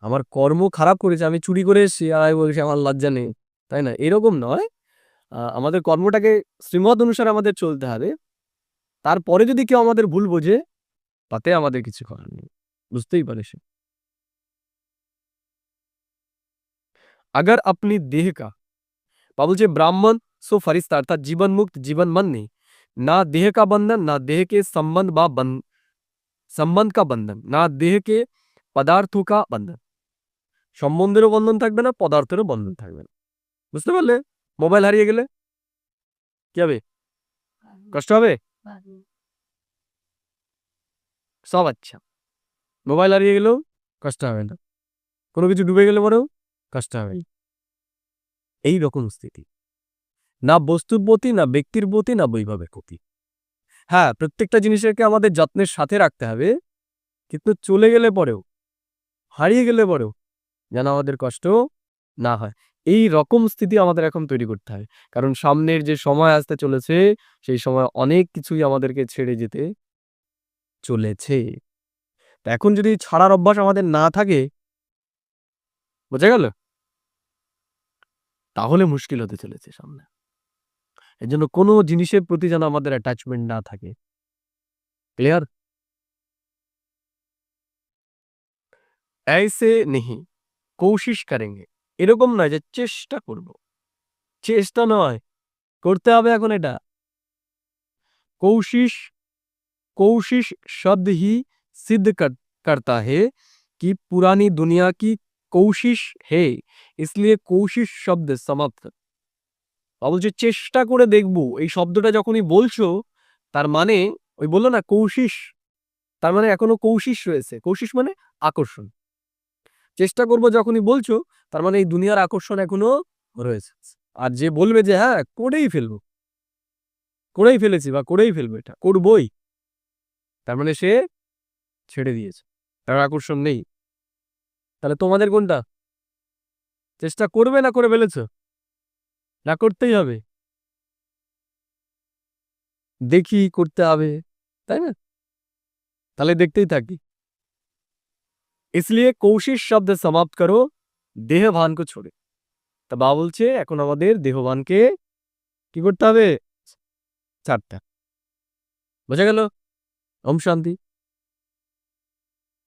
আমার কর্ম খারাপ করেছে, আমি চুরি করে এসেছি আর আমি বলছি আমার লজ্জা নেই। তাই না? এরকম নয়। আমাদের কর্মটাকে শ্রীমত অনুসারে আমাদের চলতে হবে। তারপরে যদি কেউ আমাদের ভুল বোঝে, তাতে আমাদের কিছু করার নেই। বুঝতেই পারে সে। अगर अपनी देह का बाबूजी ब्राह्मण सो फरिश्ता अर्थात जीवन मुक्त जीवन मन नहीं, ना देह का बंधन, ना देह के संबंध का बंधन, ना देह के पदार्थों का बंधन। সম্বন্ধেরও বন্ধন থাকবে না, পদার্থেরও বন্ধন থাকবে না। বুঝতে পারলে? মোবাইল হারিয়ে গেলে কি হবে? কষ্ট হবে? সব আচ্ছা। মোবাইল হারিয়ে গেলেও কষ্ট হবে না। কোনো কিছু ডুবে গেলে পরেও কষ্ট হবে না। এই রকম স্থিতি। না বস্তুর প্রতি, না ব্যক্তির প্রতি, না বৈভবের প্রতি। হ্যাঁ, প্রত্যেকটা জিনিসকে আমাদের যত্নের সাথে রাখতে হবে, কিন্তু চলে গেলে পরেও, হারিয়ে গেলে পরেও যেন আমাদের কষ্ট না হয়। এই রকম স্থিতি আমাদের এখন তৈরি করতে হবে। কারণ সামনের যে সময় আসতে চলেছে, সেই সময় অনেক কিছুই আমাদেরকে ছেড়ে যেতে চলেছে। তো এখন যদি ছাড়ার অভ্যাস আমাদের না থাকে, বোঝা গেল? তাহলে মুশকিল হতে চলেছে সামনে। এজন্য কোনো জিনিসের প্রতি যেন আমাদের অ্যাটাচমেন্ট না থাকে। ক্লিয়ার? ऐसे नहीं, কোশিশ করেंगे। এরকম নয় যে চেষ্টা করব। চেষ্টা নয়, করতে হবে এখন এটা। कोशिश कोशिश शब्द ही सिद्ध करता है कि पुरानी दुनिया की कोशिश है, इसलिए कोशिश शब्द समाप्त। বলছে চেষ্টা করে দেখব, এই শব্দটা যখনই বলছো তার মানে ওই বললো না কৌশিস, তার মানে এখনো কৌশিস রয়েছে। কৌশিস মানে আকর্ষণ। চেষ্টা করব যখনই বলছো, তার মানে এই দুনিয়ার আকর্ষণ এখনো রয়েছে। আর যে বলবে যে হ্যাঁ করেই ফেলবো, করেই ফেলেছি বা করেই ফেলবো, এটা করবই, তার মানে সে ছেড়ে দিয়েছে, তার আকর্ষণ নেই। তাহলে তোমাদের কোনটা? চেষ্টা করবে না করে ফেলেছ? না করতেই হবে? দেখি করতে হবে, তাই না? তাহলে দেখতেই থাকি। इसलिए कोशिश शब्द समाप्त करो, देहभान को छोड़े। তা বাবা বলছে এখন আমাদের দেহবানকে কি করতে হবে? ছাড়তে। বোঝা গেল? ওম শান্তি।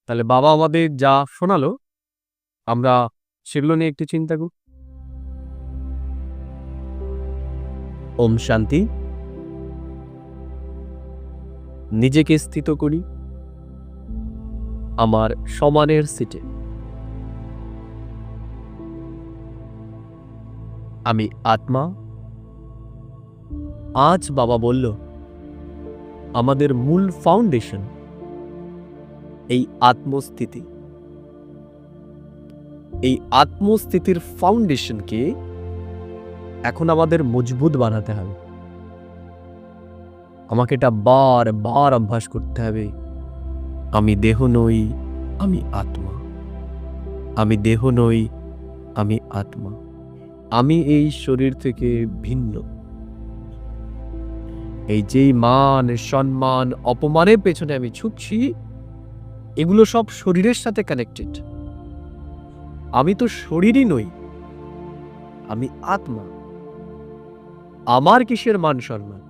তাহলে বাবা আমাদের যা শোনালো, আমরা সেগুলো নিয়ে একটু চিন্তা করি। ওম শান্তি। নিজেকে স্থিত করি আমার সমানের সিটে। আমি আত্মা। আজ বাবা বলল আমাদের মূল ফাউন্ডেশন এই আত্মস্থিতি। এই আত্মস্থিতির ফাউন্ডেশনকে এখন আমাদের মজবুত বানাতে হবে। আমাকে এটা বারবার অভ্যাস করতে হবে। আমি দেহ নই, আমি আত্মা। আমি দেহ নই, আমি আত্মা। আমি এই শরীর থেকে ভিন্ন। এই যেই মান, সম্মান, অপমানের পেছনে আমি ছুটছি, এগুলো সব শরীরের সাথে কানেক্টেড। আমি তো শরীরই নই, আমি আত্মা। আমার কিসের মান সম্মান?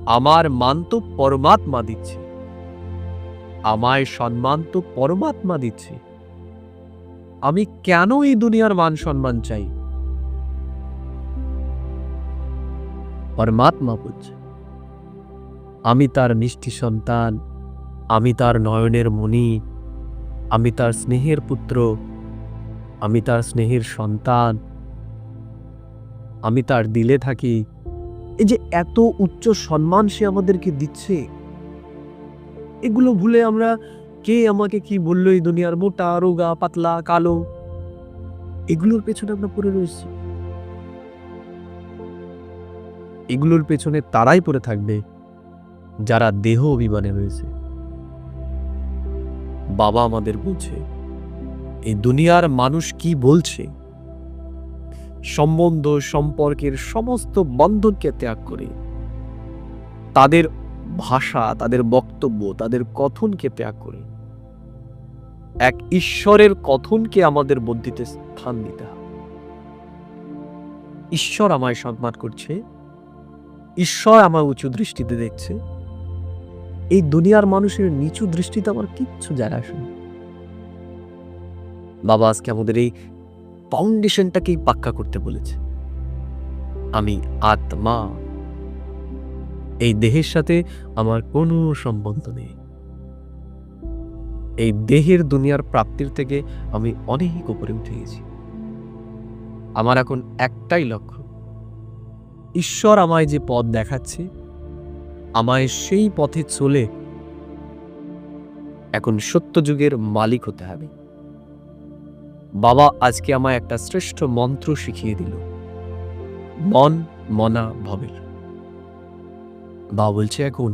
আমার মান তো পরমাত্মা দিচ্ছে, আমায় সম্মান তো পরমাত্মা দিচ্ছে। আমি কেন এই দুনিয়ার মান সম্মান চাই? পরমাত্মা বুঝছে আমি তার মিষ্টি সন্তান, আমি তার নয়নের মণি, আমি তার স্নেহের পুত্র, আমি তার স্নেহের সন্তান, আমি তার দিলে থাকি। এই যে এত উচ্চ সম্মান সে আমাদেরকে দিচ্ছে, এগুলো ভুলে আমরা কে আমাকে কি বললো এই দুনিয়ার মোটা রোগা পাতলা কালো, এগুলোর পেছনে আমরা পড়ে রয়েছি। এগুলোর পেছনে তারাই পড়ে থাকবে যারা দেহ অভিমানে রয়েছে। বাবা আমাদের বলছে এই দুনিয়ার মানুষ কি বলছে, সম্বন্ধ সম্পর্কের সমস্ত বন্ধনকে ত্যাগ করে তাদের ভাষা, তাদের বক্তব্য, তাদের কথনকে ত্যাগ করে এক ঈশ্বরের কথনকে আমাদের বুদ্ধিতে স্থান দিতে হবে। ঈশ্বর আমায় সম্মান করছে, ঈশ্বর আমার উঁচু দৃষ্টিতে দেখছে, এই দুনিয়ার মানুষের নিচু দৃষ্টিতে আমার কিচ্ছু যায় আসে না। বাবা আজকে আমাদের এই ফাউন্ডেশনটাকেই পাক্কা করতে বলেছে। আমি আত্মা, এই দেহের সাথে আমার কোনো সম্বন্ধ নেই। এই দেহের দুনিয়ার প্রাপ্তির থেকে আমি অনেক উপরে উঠে গেছি। আমার এখন একটাই লক্ষ্য, ঈশ্বর আমায় যে পথ দেখাচ্ছে আমায় সেই পথে চলে এখন সত্য যুগের মালিক হতে হবে। বাবা আজকে আমায় একটা শ্রেষ্ঠ মন্ত্র শিখিয়ে দিল, মন মনা ভবের। বাবা বলছে এখন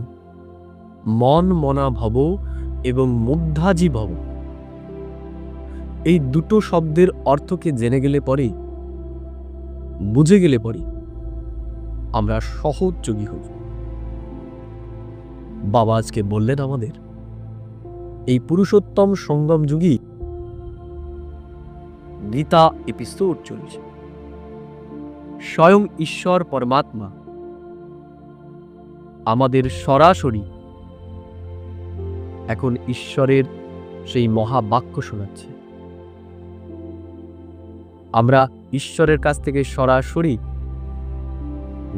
মন মনা ভব এবং মুগ্ধাজি ভব, এই দুটো শব্দের অর্থকে জেনে গেলে পরে, বুঝে গেলে পরে আমরা সহজ যোগী হই। বাবা আজকে বললেন আমাদের এই পুরুষোত্তম সঙ্গম যুগী গীতা এপিসোড চলছে। স্বয়ং ঈশ্বর পরমাত্মা আমাদের সরাসরি এখন ঈশ্বরের সেই মহাবাক্য শোনাচ্ছে। আমরা ঈশ্বরের কাছ থেকে সরাসরি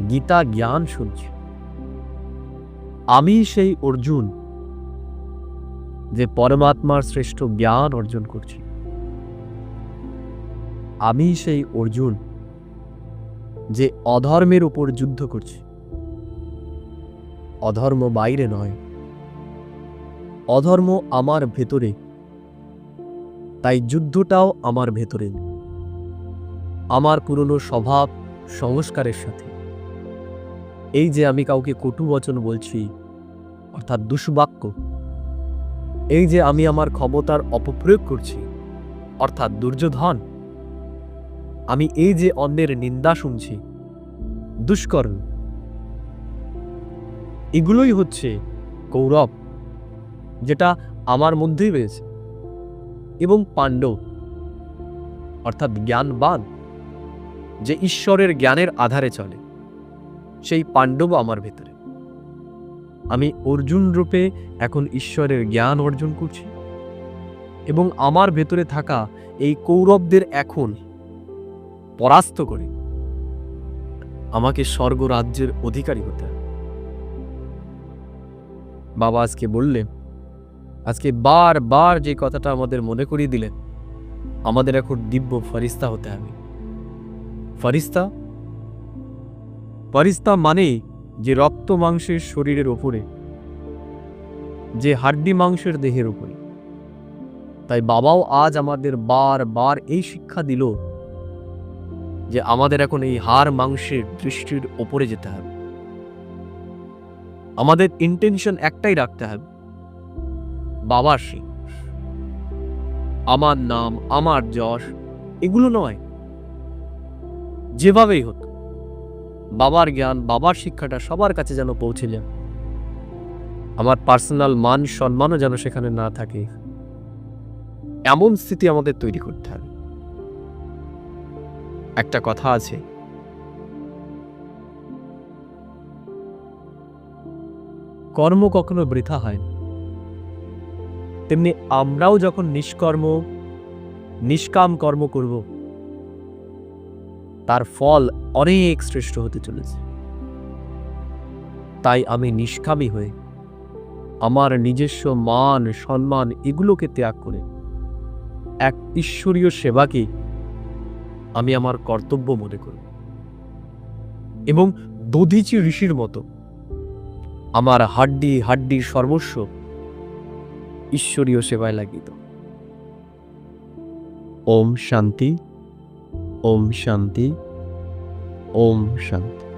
গীতা জ্ঞান শুনছি। আমি সেই অর্জুন যে পরমাত্মার শ্রেষ্ঠ জ্ঞান অর্জন করছি। আমি সেই অর্জুন যে অধর্মের উপর যুদ্ধ করছি। অধর্ম বাইরে নয়, অধর্ম আমার ভেতরে, তাই যুদ্ধটাও আমার ভেতরে, আমার পুরনো স্বভাব সংস্কারের সাথে। এই যে আমি কাউকে কটু বচন বলছি অর্থাৎ দুষ্বাক্য, এই যে আমি আমার ক্ষমতার অপপ্রয়োগ করছি অর্থাৎ দুর্যোধন, আমি এই যে অন্যের নিন্দা শুনছি দুষ্কর্ম, এগুলোই হচ্ছে কৌরব, যেটা আমার মধ্যেই রয়েছে। এবং পাণ্ডব অর্থাৎ জ্ঞানবান, যে ঈশ্বরের জ্ঞানের আধারে চলে, সেই পাণ্ডব আমার ভেতরে। আমি অর্জুন রূপে এখন ঈশ্বরের জ্ঞান অর্জন করছি এবং আমার ভেতরে থাকা এই কৌরবদের এখন পরাস্ত করে আমাকে স্বর্গরাজ্যের অধিকারী হতে হবে। বাবা আজকে বললেন, আজকে বারবার যে কথাটা আমাদের মনে করিয়ে দিলেন, আমাদের এখন দিব্য ফরিস্তা হতে হবে। ফরিস্তা, ফরিস্তা মানে যে রক্ত মাংসের শরীরের ওপরে, যে হাড্ডি মাংসের দেহের উপরে। তাই বাবাও আজ আমাদের বারবার এই শিক্ষা দিল যে আমাদের এখন এই হাড় মাংসের দৃষ্টির ওপরে যেতে হবে। আমাদের ইন্টেনশন একটাই রাখতে হবে, বাবার সেই, আমার নাম, আমার যশ, এগুলো নয়। যেভাবেই হতো বাবার জ্ঞান, বাবার শিক্ষাটা সবার কাছে যেন পৌঁছে যায়। আমার পার্সোনাল মান সম্মানও যেন সেখানে না থাকে, এমন স্থিতি আমাদের তৈরি করতে হবে। একটা কথা আছে, কর্ম কখনো বৃথা হয় না। তেমনি আমরাও যখন নিষ্কর্ম নিষ্কাম কর্ম করব, তার ফল অনেক শ্রেষ্ঠ হতে চলেছে। তাই আমি নিষ্কামী হয়ে আমার নিজস্ব মান সম্মান এগুলোকে ত্যাগ করে এক ঈশ্বরীয় সেবাকে আমি আমার কর্তব্য মনে করি এবং দধিচি ঋষির মতো আমার হাড্ডি হাড্ডি সর্বস্ব ঈশ্বরীয় সেবায় লাগিত। ওম শান্তি, ওম শান্তি, ওম শান্তি।